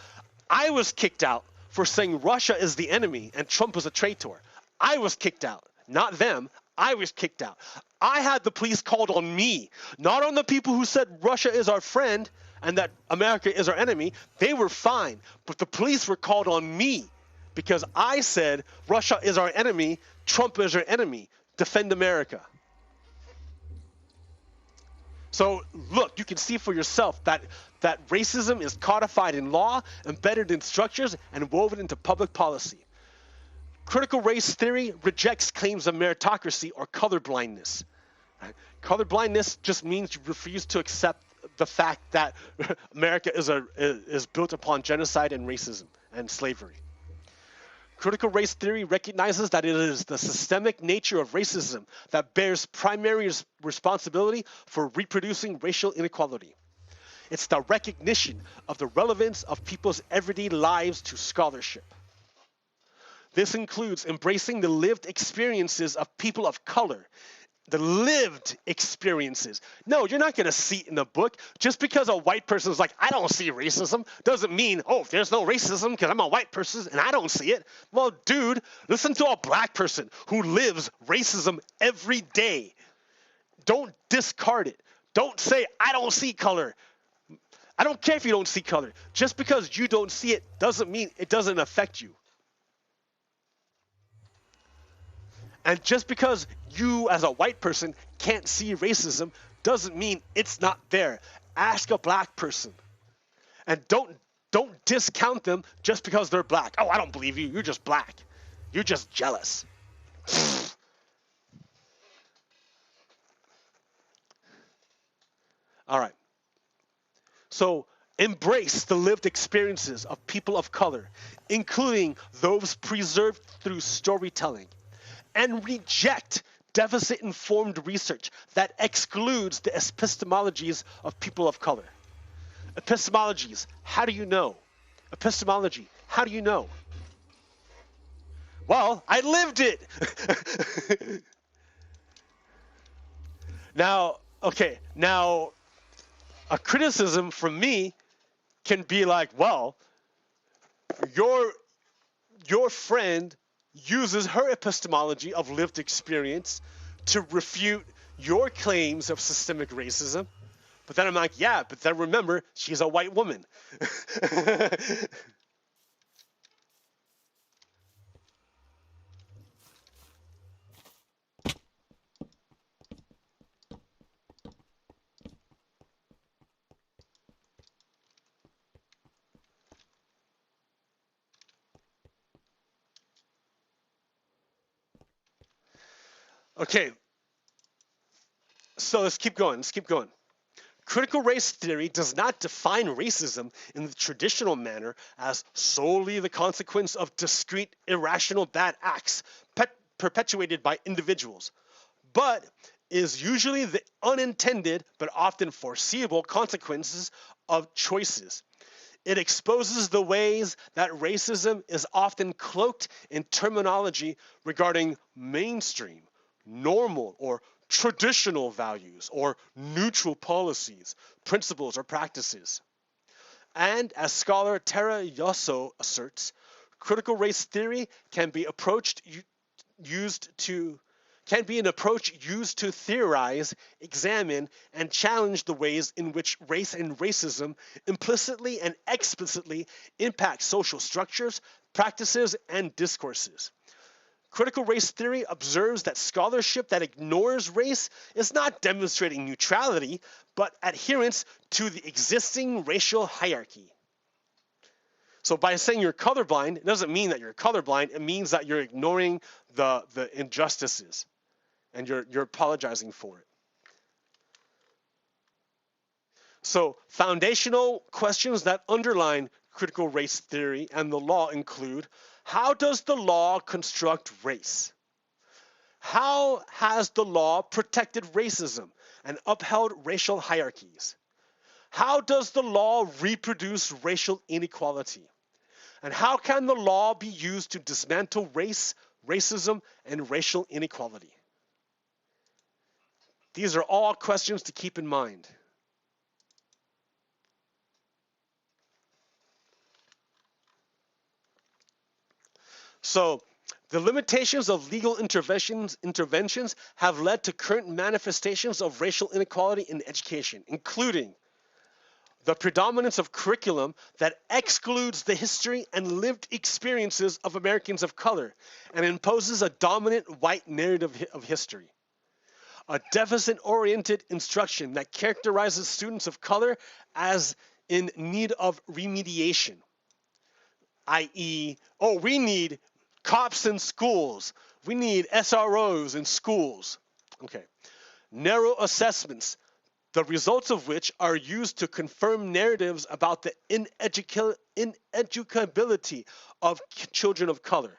I was kicked out for saying Russia is the enemy and Trump is a traitor. I was kicked out, not them. I was kicked out. I had the police called on me, not on the people who said Russia is our friend and that America is our enemy. They were fine, but the police were called on me because I said Russia is our enemy, Trump is our enemy, defend America. So look, you can see for yourself that racism is codified in law, embedded in structures, and woven into public policy. Critical race theory rejects claims of meritocracy or colorblindness. Right? Colorblindness just means you refuse to accept the fact that America is built upon genocide and racism and slavery. Critical race theory recognizes that it is the systemic nature of racism that bears primary responsibility for reproducing racial inequality. It's the recognition of the relevance of people's everyday lives to scholarship. This includes embracing the lived experiences of people of color. The lived experiences. No, you're not going to see it in the book. Just because a white person is like, I don't see racism, doesn't mean, oh, there's no racism because I'm a white person and I don't see it. Well, dude, listen to a black person who lives racism every day. Don't discard it. Don't say, I don't see color. I don't care if you don't see color. Just because you don't see it doesn't mean it doesn't affect you. And just because you as a white person can't see racism doesn't mean it's not there. Ask a black person. And don't discount them just because they're black. Oh, I don't believe you. You're just black. You're just jealous. All right. So embrace the lived experiences of people of color, including those preserved through storytelling. And reject deficit-informed research that excludes the epistemologies of people of color. Epistemologies, how do you know? Epistemology, how do you know? Well, I lived it. Now, a criticism from me can be like, well, your friend uses her epistemology of lived experience to refute your claims of systemic racism. But then I'm like, yeah, but then remember, she's a white woman. Okay, so let's keep going. Critical race theory does not define racism in the traditional manner as solely the consequence of discrete, irrational bad acts perpetuated by individuals, but is usually the unintended but often foreseeable consequences of choices. It exposes the ways that racism is often cloaked in terminology regarding mainstream, normal, or traditional values, or neutral policies, principles, or practices. And as scholar Tara Yosso asserts, critical race theory can be an approach used to theorize, examine, and challenge the ways in which race and racism implicitly and explicitly impact social structures, practices, and discourses. Critical race theory observes that scholarship that ignores race is not demonstrating neutrality, but adherence to the existing racial hierarchy. So by saying you're colorblind, it doesn't mean that you're colorblind. It means that you're ignoring the injustices, and you're apologizing for it. So foundational questions that underline critical race theory and the law include: how does the law construct race? How has the law protected racism and upheld racial hierarchies? How does the law reproduce racial inequality? And how can the law be used to dismantle race, racism, and racial inequality? These are all questions to keep in mind. So, the limitations of legal interventions have led to current manifestations of racial inequality in education, including the predominance of curriculum that excludes the history and lived experiences of Americans of color and imposes a dominant white narrative of history. A deficit-oriented instruction that characterizes students of color as in need of remediation, i.e., oh, we need cops in schools. We need SROs in schools. Okay. Narrow assessments, the results of which are used to confirm narratives about the ineducability of children of color.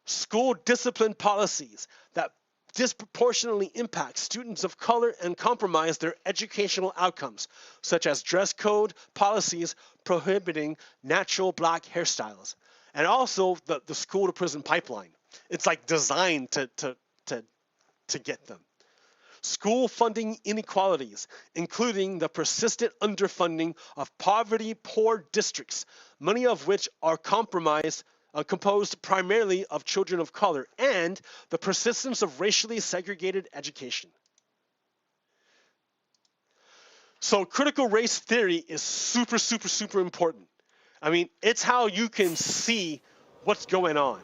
School discipline policies that disproportionately impact students of color and compromise their educational outcomes, such as dress code policies prohibiting natural black hairstyles, and also the school to prison pipeline. It's like designed to get them. School funding inequalities, including the persistent underfunding of poverty-poor districts, many of which are composed primarily of children of color, and the persistence of racially segregated education. So critical race theory is super, super, super important. I mean, it's how you can see what's going on.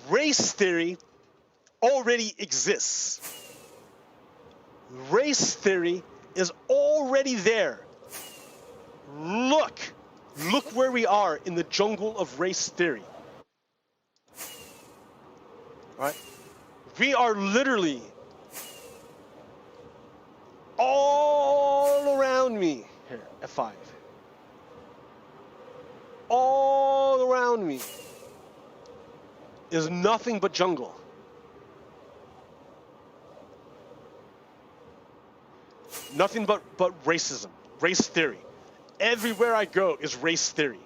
Race theory already exists. Race theory is already there. Look where we are in the jungle of race theory. Right? We are literally all around me. Here, F5. All around me is nothing but jungle. Nothing but racism, race theory. Everywhere I go is race theory.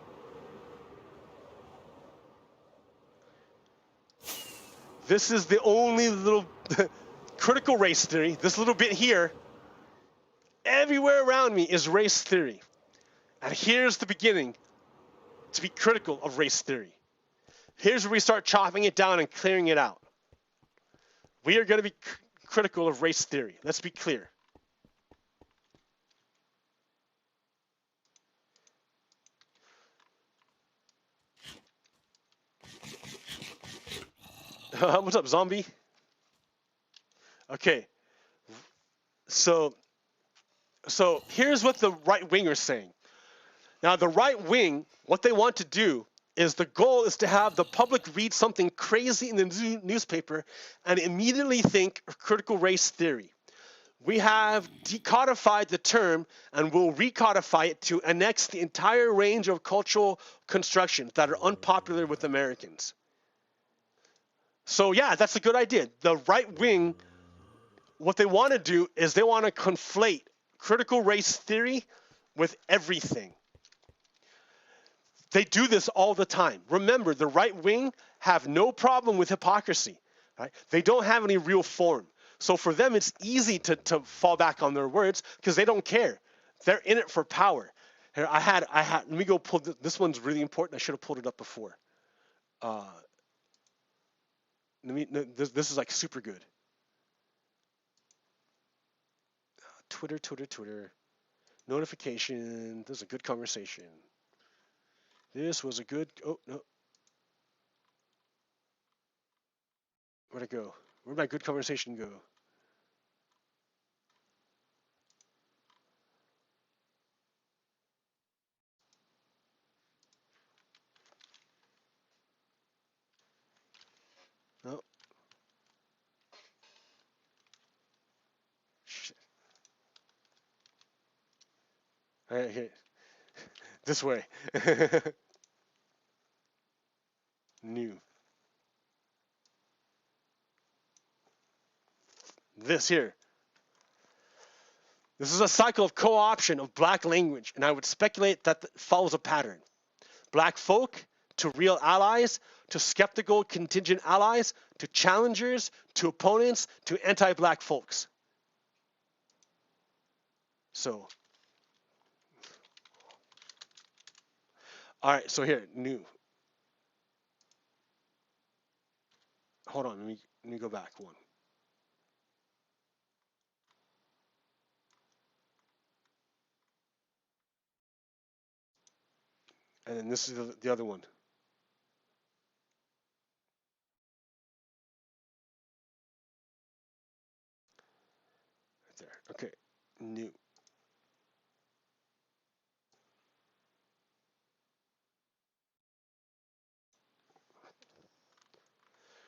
This is the only little critical race theory, this little bit here. Everywhere around me is race theory. And here's the beginning to be critical of race theory. Here's where we start chopping it down and clearing it out. We are going to be critical of race theory. Let's be clear. What's up, zombie? Okay. So here's what the right wing are saying. Now, the right wing, what they want to do is the goal is to have the public read something crazy in the newspaper and immediately think critical race theory. we have decodified the term and we'll recodify it to annex the entire range of cultural constructions that are unpopular with Americans. So yeah, that's a good idea. The right wing, what they want to do is they want to conflate critical race theory with everything. They do this all the time. Remember, the right wing have no problem with hypocrisy. Right? They don't have any real form. So for them, it's easy to fall back on their words because they don't care. They're in it for power. Here, let me go pull this one's really important. I should have pulled it up before. This is like super good. Twitter. Notification. This is a good conversation. This was a good, oh, no. Where'd it go? Where'd my good conversation go? No. Shit. All right, here. This way. New. This here. This is a cycle of co-option of black language, and I would speculate that follows a pattern. Black folk to real allies, to skeptical contingent allies, to challengers, to opponents, to anti-black folks. So, all right, so here, new. Hold on, let me go back one. And then this is the other one. Right there. Okay. New.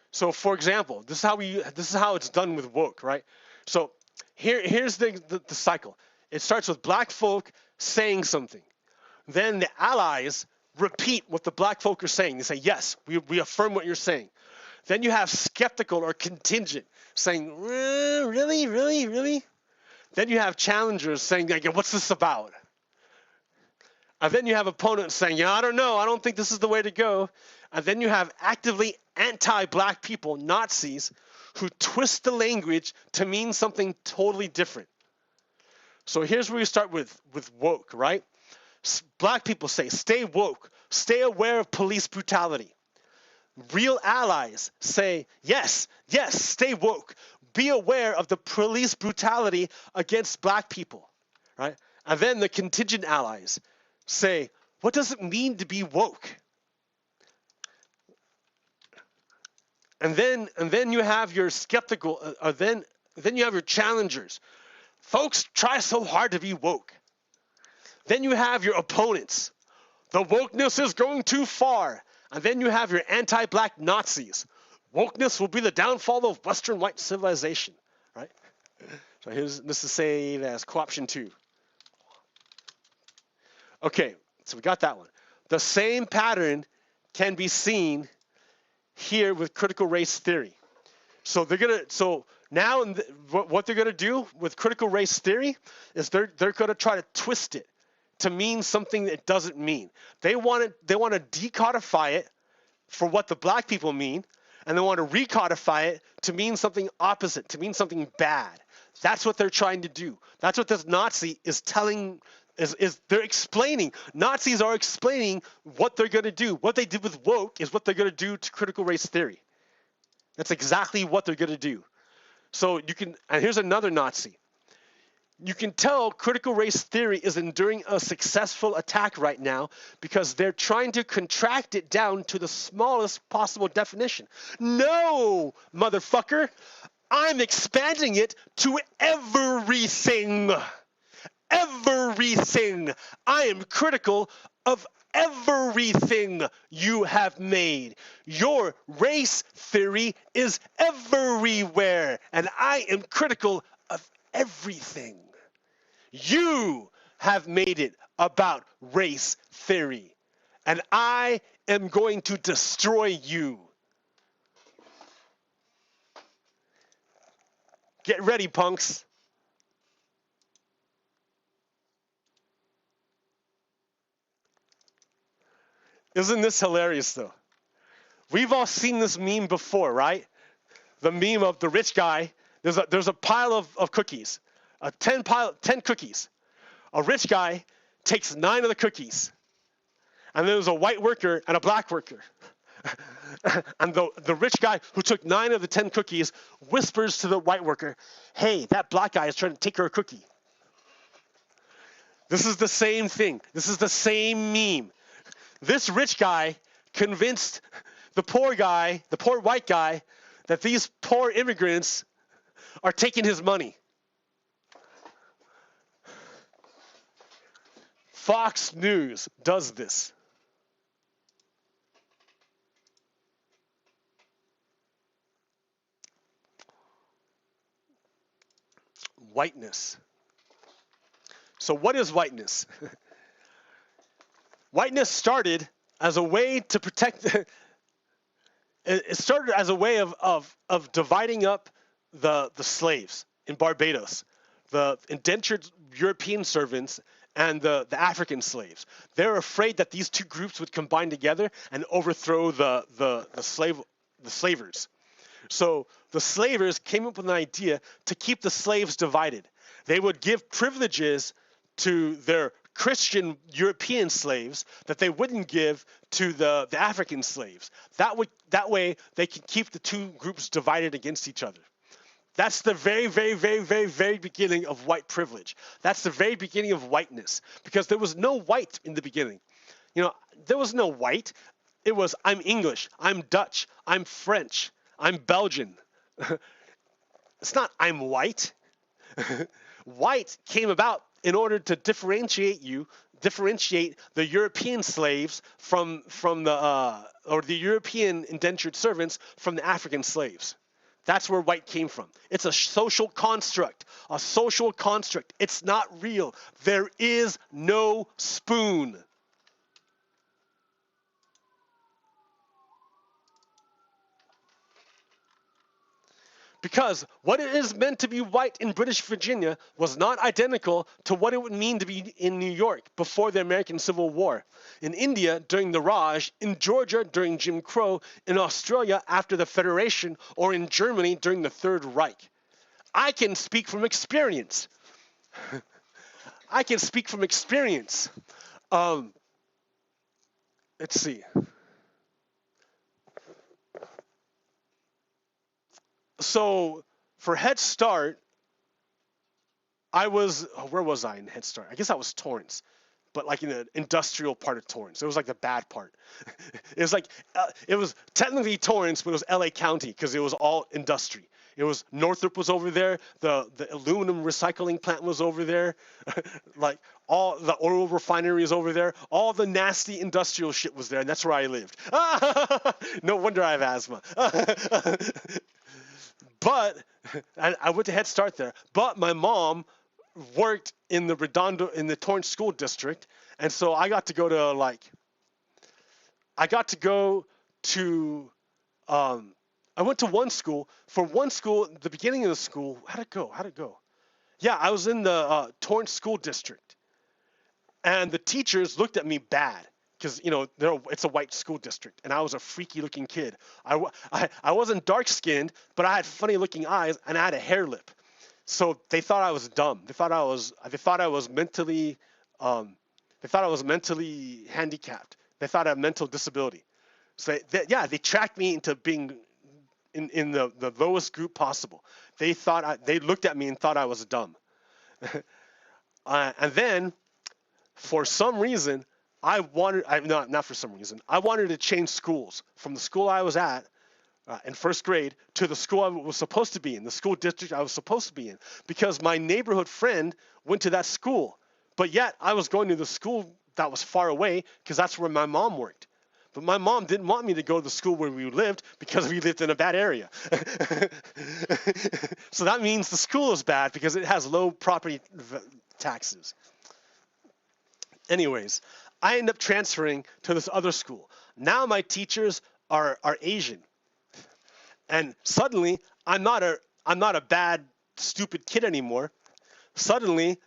So for example, this is how it's done with woke, right? So here's the cycle. It starts with black folk saying something. Then the allies repeat what the black folk are saying. They say, yes, we affirm what you're saying. Then you have skeptical or contingent saying, really? Then you have challengers saying, like, what's this about? And then you have opponents saying, I don't know. I don't think this is the way to go. And then you have actively anti-black people, Nazis, who twist the language to mean something totally different. So here's where we start with woke, right? Black people say, stay woke, stay aware of police brutality. Real allies say, yes, stay woke, be aware of the police brutality against black people, right? And then the contingent allies say, what does it mean to be woke? And then you have your skeptical, then you have your challengers. Folks try so hard to be woke. Then you have your opponents. The wokeness is going too far. And then you have your anti-black Nazis. Wokeness will be the downfall of Western white civilization, right? So this is saved as co-option 2. Okay, so we got that one. The same pattern can be seen here with critical race theory. So now what they're gonna do with critical race theory is they're gonna try to twist it to mean something that it doesn't mean. They want to decodify it for what the black people mean, and they want to recodify it to mean something opposite, to mean something bad. That's what they're trying to do. That's what this Nazi is telling. Is they're explaining. Nazis are explaining what they're going to do. What they did with woke is what they're going to do to critical race theory. That's exactly what they're going to do. So and here's another Nazi. You can tell critical race theory is enduring a successful attack right now because they're trying to contract it down to the smallest possible definition. No, motherfucker, I'm expanding it to everything. Everything. I am critical of everything you have made. Your race theory is everywhere, and I am critical of everything. You have made it about race theory, and I am going to destroy you. Get ready, punks. Isn't this hilarious, though? We've all seen this meme before, right? The meme of the rich guy. There's a pile of cookies, 10 cookies. A rich guy takes 9 of the cookies, and there's a white worker and a black worker. And the rich guy who took 9 of the 10 cookies whispers to the white worker, "Hey, that black guy is trying to take her cookie." This is the same thing. This is the same meme. This rich guy convinced the poor white guy, that these poor immigrants are taking his money. Fox News does this. Whiteness. So what is whiteness? Whiteness started as a way to protect. It started as a way of dividing up the slaves in Barbados, the indentured European servants and the African slaves. They were afraid that these two groups would combine together and overthrow the slavers. So the slavers came up with an idea to keep the slaves divided. They would give privileges to their Christian European slaves that they wouldn't give to the African slaves. That way they could keep the two groups divided against each other. That's the very, very, very, very, very beginning of white privilege. That's the very beginning of whiteness, because there was no white in the beginning. There was no white. It was, I'm English, I'm Dutch, I'm French, I'm Belgian. It's not I'm white. White came about in order to differentiate the European slaves from the European indentured servants from the African slaves. That's where white came from. It's a social construct. A social construct. It's not real. There is no spoon. Because what it is meant to be white in British Virginia was not identical to what it would mean to be in New York before the American Civil War, in India during the Raj, in Georgia during Jim Crow, in Australia after the Federation, or in Germany during the Third Reich. I can speak from experience. I can speak from experience. Let's see. So for Head Start, where was I in Head Start? I guess I was Torrance, but like in the industrial part of Torrance. It was like the bad part. It was technically Torrance, but it was LA County because it was all industry. It was Northrop was over there, the aluminum recycling plant was over there, like all the oil refinery is over there, all the nasty industrial shit was there, and that's where I lived. No wonder I have asthma. But I went to Head Start there. But my mom worked in the Torrance School District, and so I got to go to I went to one school. For one school, the beginning of the school, how'd it go? Yeah, I was in the Torrance School District, and the teachers looked at me bad. Because, it's a white school district, and I was a freaky-looking kid. I wasn't dark-skinned, but I had funny-looking eyes, and I had a hair lip. So they thought I was dumb. They thought I was mentally handicapped. They thought I had mental disability. So they tracked me into being in the lowest group possible. They looked at me and thought I was dumb. And then, for some reason, I wanted to change schools from the school I was at in first grade to the school I was supposed to be in, the school district I was supposed to be in, because my neighborhood friend went to that school. But yet I was going to the school that was far away because that's where my mom worked. But my mom didn't want me to go to the school where we lived because we lived in a bad area. So that means the school is bad because it has low property taxes. Anyways, I end up transferring to this other school. Now my teachers are Asian. And suddenly I'm not a bad, stupid kid anymore. Suddenly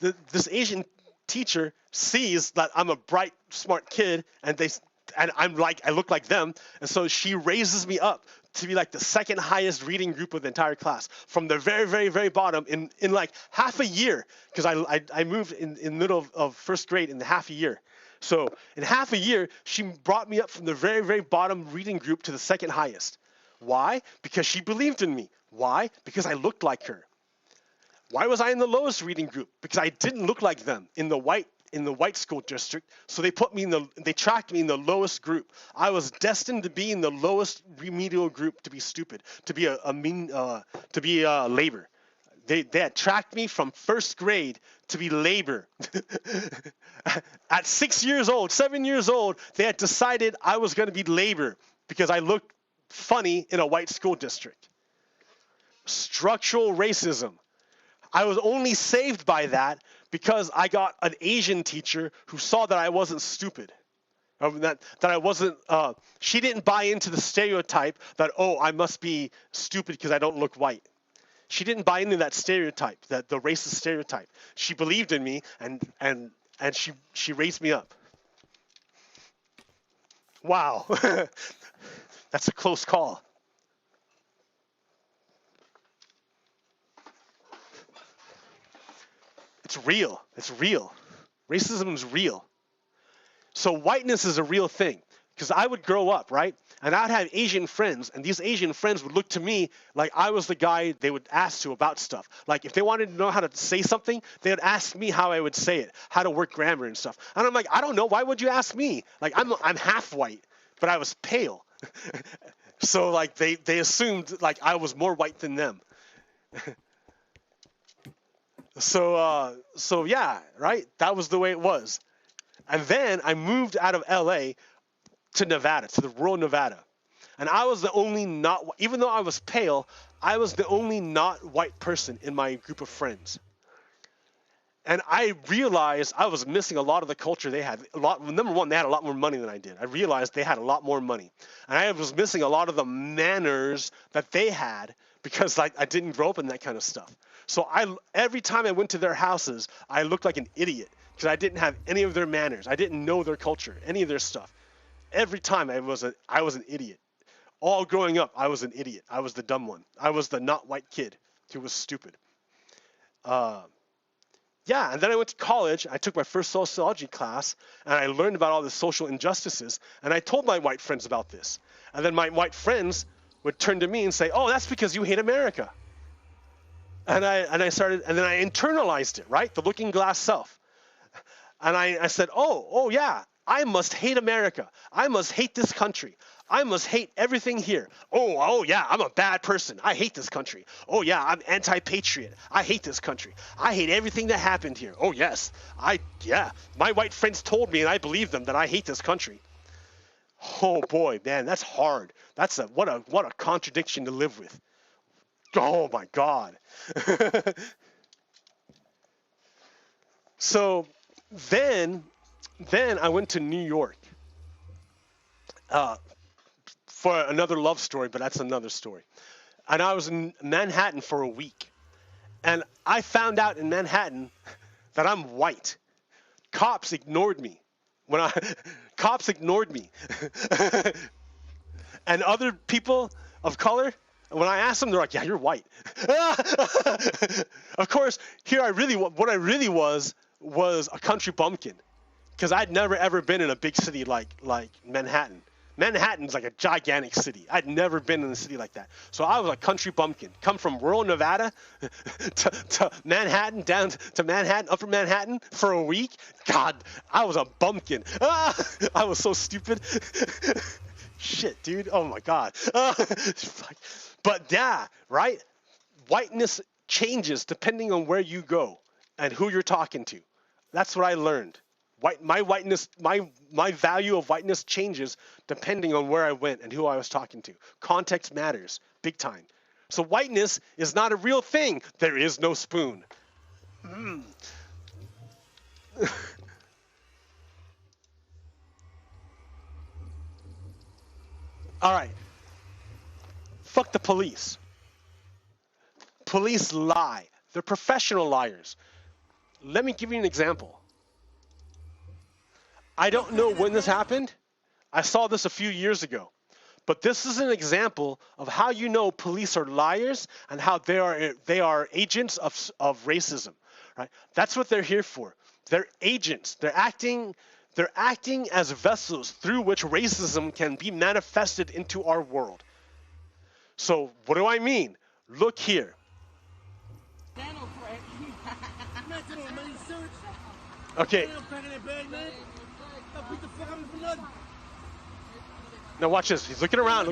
this Asian teacher sees that I'm a bright, smart kid, and I look like them, and so she raises me up to be like the second highest reading group of the entire class, from the very, very, very bottom in like half a year, because I moved in middle of first grade in half a year. So in half a year, she brought me up from the very, very bottom reading group to the second highest. Why? Because she believed in me. Why? Because I looked like her. Why was I in the lowest reading group? Because I didn't look like them in the white school district. So they tracked me in the lowest group. I was destined to be in the lowest remedial group, to be stupid, to be labor. They had tracked me from first grade to be labor. At 6 years old, 7 years old, they had decided I was going to be labor because I looked funny in a white school district. Structural racism. I was only saved by that because I got an Asian teacher who saw that I wasn't stupid. That I wasn't, she didn't buy into the stereotype that, oh, I must be stupid because I don't look white. She didn't buy into that stereotype, that the racist stereotype. She believed in me, and she raised me up. Wow. That's a close call. It's real. It's real. Racism is real. So whiteness is a real thing. Because I would grow up, right? And I'd have Asian friends, and these Asian friends would look to me like I was the guy they would ask to about stuff. Like if they wanted to know how to say something, they would ask me how I would say it, how to work grammar and stuff. And I'm like, I don't know. Why would you ask me? Like I'm half white, but I was pale. So like they assumed like I was more white than them. So yeah, right? That was the way it was. And then I moved out of LA to Nevada, to the rural Nevada. And I was the only even though I was pale, I was the only not white person in my group of friends. And I realized I was missing a lot of the culture they had. Number one, they had a lot more money than I did. I realized they had a lot more money. And I was missing a lot of the manners that they had because I didn't grow up in that kind of stuff. So every time I went to their houses, I looked like an idiot because I didn't have any of their manners. I didn't know their culture, any of their stuff. Every time I was an idiot. All growing up, I was an idiot. I was the dumb one. I was the not white kid who was stupid. Yeah, and then I went to college. I took my first sociology class, and I learned about all the social injustices, and I told my white friends about this. And then my white friends would turn to me and say, "Oh, that's because you hate America." And then I internalized it, right? The looking glass self. And I said, oh yeah, I must hate America. I must hate this country. I must hate everything here. Oh yeah, I'm a bad person. I hate this country. Oh yeah, I'm anti-patriot. I hate this country. I hate everything that happened here. Oh yes, my white friends told me, and I believe them, that I hate this country. Oh boy, man, that's hard. What a contradiction to live with. Oh my God. So then I went to New York for another love story, but that's another story. And I was in Manhattan for a week. And I found out in Manhattan that I'm white. Cops ignored me. Cops ignored me. And other people of color, when I asked them, they're like, "Yeah, you're white." Of course, what I really was a country bumpkin, because I'd never ever been in a big city like Manhattan. Manhattan's like a gigantic city. I'd never been in a city like that. So I was a country bumpkin. Come from rural Nevada to Manhattan, down to Manhattan, upper Manhattan for a week. God, I was a bumpkin. I was so stupid. Shit, dude. Oh my God. But yeah, right? Whiteness changes depending on where you go and who you're talking to. That's what I learned. My value of whiteness changes depending on where I went and who I was talking to. Context matters, big time. So whiteness is not a real thing. There is no spoon. All right. Fuck the police. Police lie. They're professional liars. Let me give you an example. I don't know when this happened. I saw this a few years ago. But this is an example of how you know police are liars and how they are agents of racism. Right? That's what they're here for. They're agents. They're acting as vessels through which racism can be manifested into our world. So what do I mean? Look here. Okay. Now watch this. He's looking around.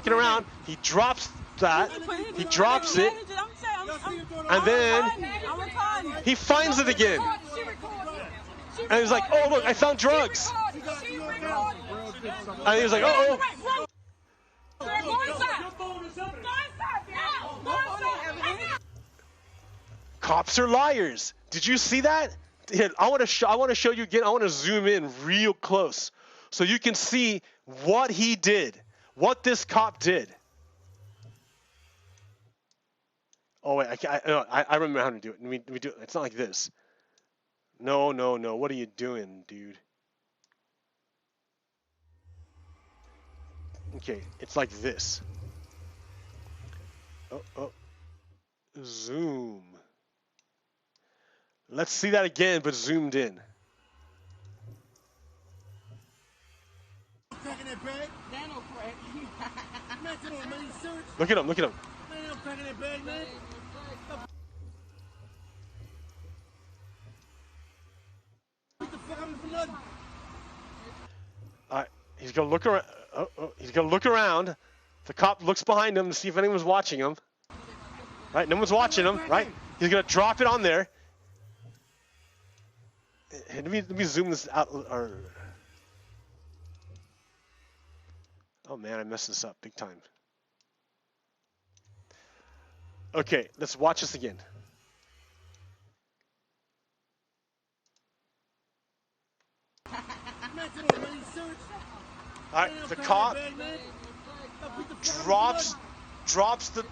He drops that. He drops it. And then he finds it again. And he's like, oh, look, I found drugs. And he's like, uh-oh. Cops are liars. Did you see that? Here, I want to show you again. I want to zoom in real close so you can see what he did, what this cop did. Oh wait, I remember how to do it. Let me do it. It's not like this. No. What are you doing, dude? Okay, it's like this. Oh. Zoom. Let's see that again, but zoomed in. Look at him. He's gonna look around. He's gonna look around. The cop looks behind him to see if anyone's watching him. Right, no one's watching him. Right, he's gonna drop it on there. Let me zoom this out. Oh man, I messed this up big time. Okay, let's watch this again. Alright, the cop drops the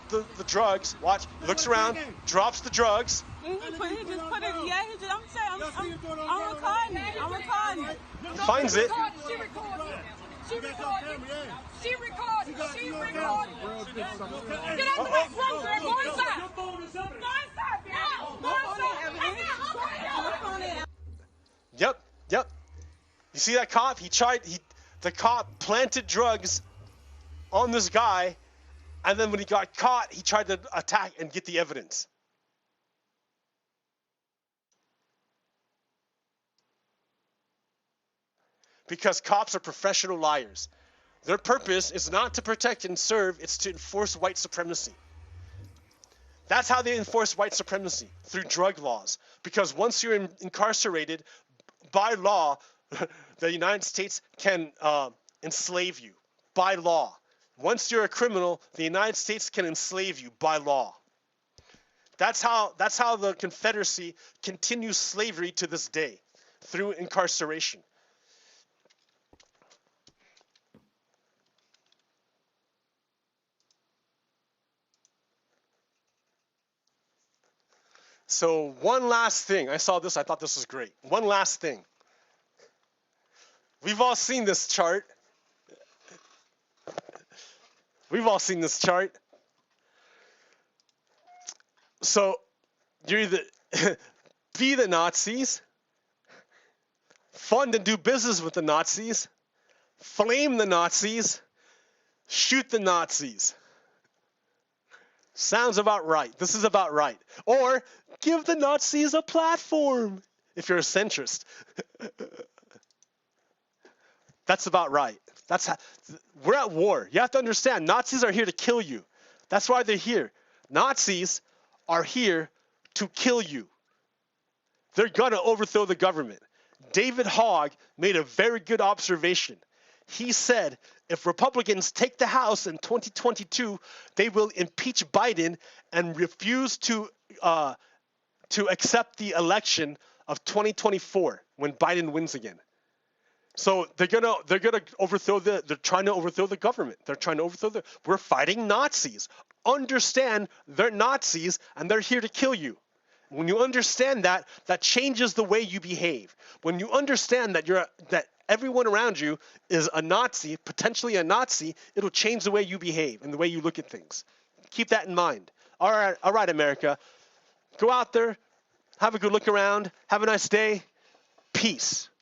drugs. Watch, looks around, drops the drugs. Finds it. She recorded. Get out the back room, girl. Go inside. Yep. You see that cop? The cop planted drugs on this guy, and then when he got caught, he tried to attack and get the evidence. Because cops are professional liars. Their purpose is not to protect and serve, it's to enforce white supremacy. That's how they enforce white supremacy, through drug laws. Because once you're incarcerated, by law, the United States can enslave you, by law. Once you're a criminal, the United States can enslave you by law. That's how the Confederacy continues slavery to this day, through incarceration. So one last thing. I saw this. I thought this was great. One last thing. We've all seen this chart. So you're either be the Nazis, fund and do business with the Nazis, flame the Nazis, shoot the Nazis. Sounds about right. This is about right. Or give the Nazis a platform if you're a centrist. That's about right. We're at war. You have to understand, Nazis are here to kill you. That's why they're here. Nazis are here to kill you. They're going to overthrow the government. David Hogg made a very good observation. He said if Republicans take the House in 2022, they will impeach Biden and refuse to accept the election of 2024 when Biden wins again. So they're gonna overthrow they're trying to overthrow the government. They're trying to overthrow we're fighting Nazis. Understand they're Nazis and they're here to kill you. When you understand that, that changes the way you behave. When you understand that that everyone around you is a Nazi, potentially a Nazi, it'll change the way you behave and the way you look at things. Keep that in mind. All right, America. Go out there, have a good look around, have a nice day. Peace.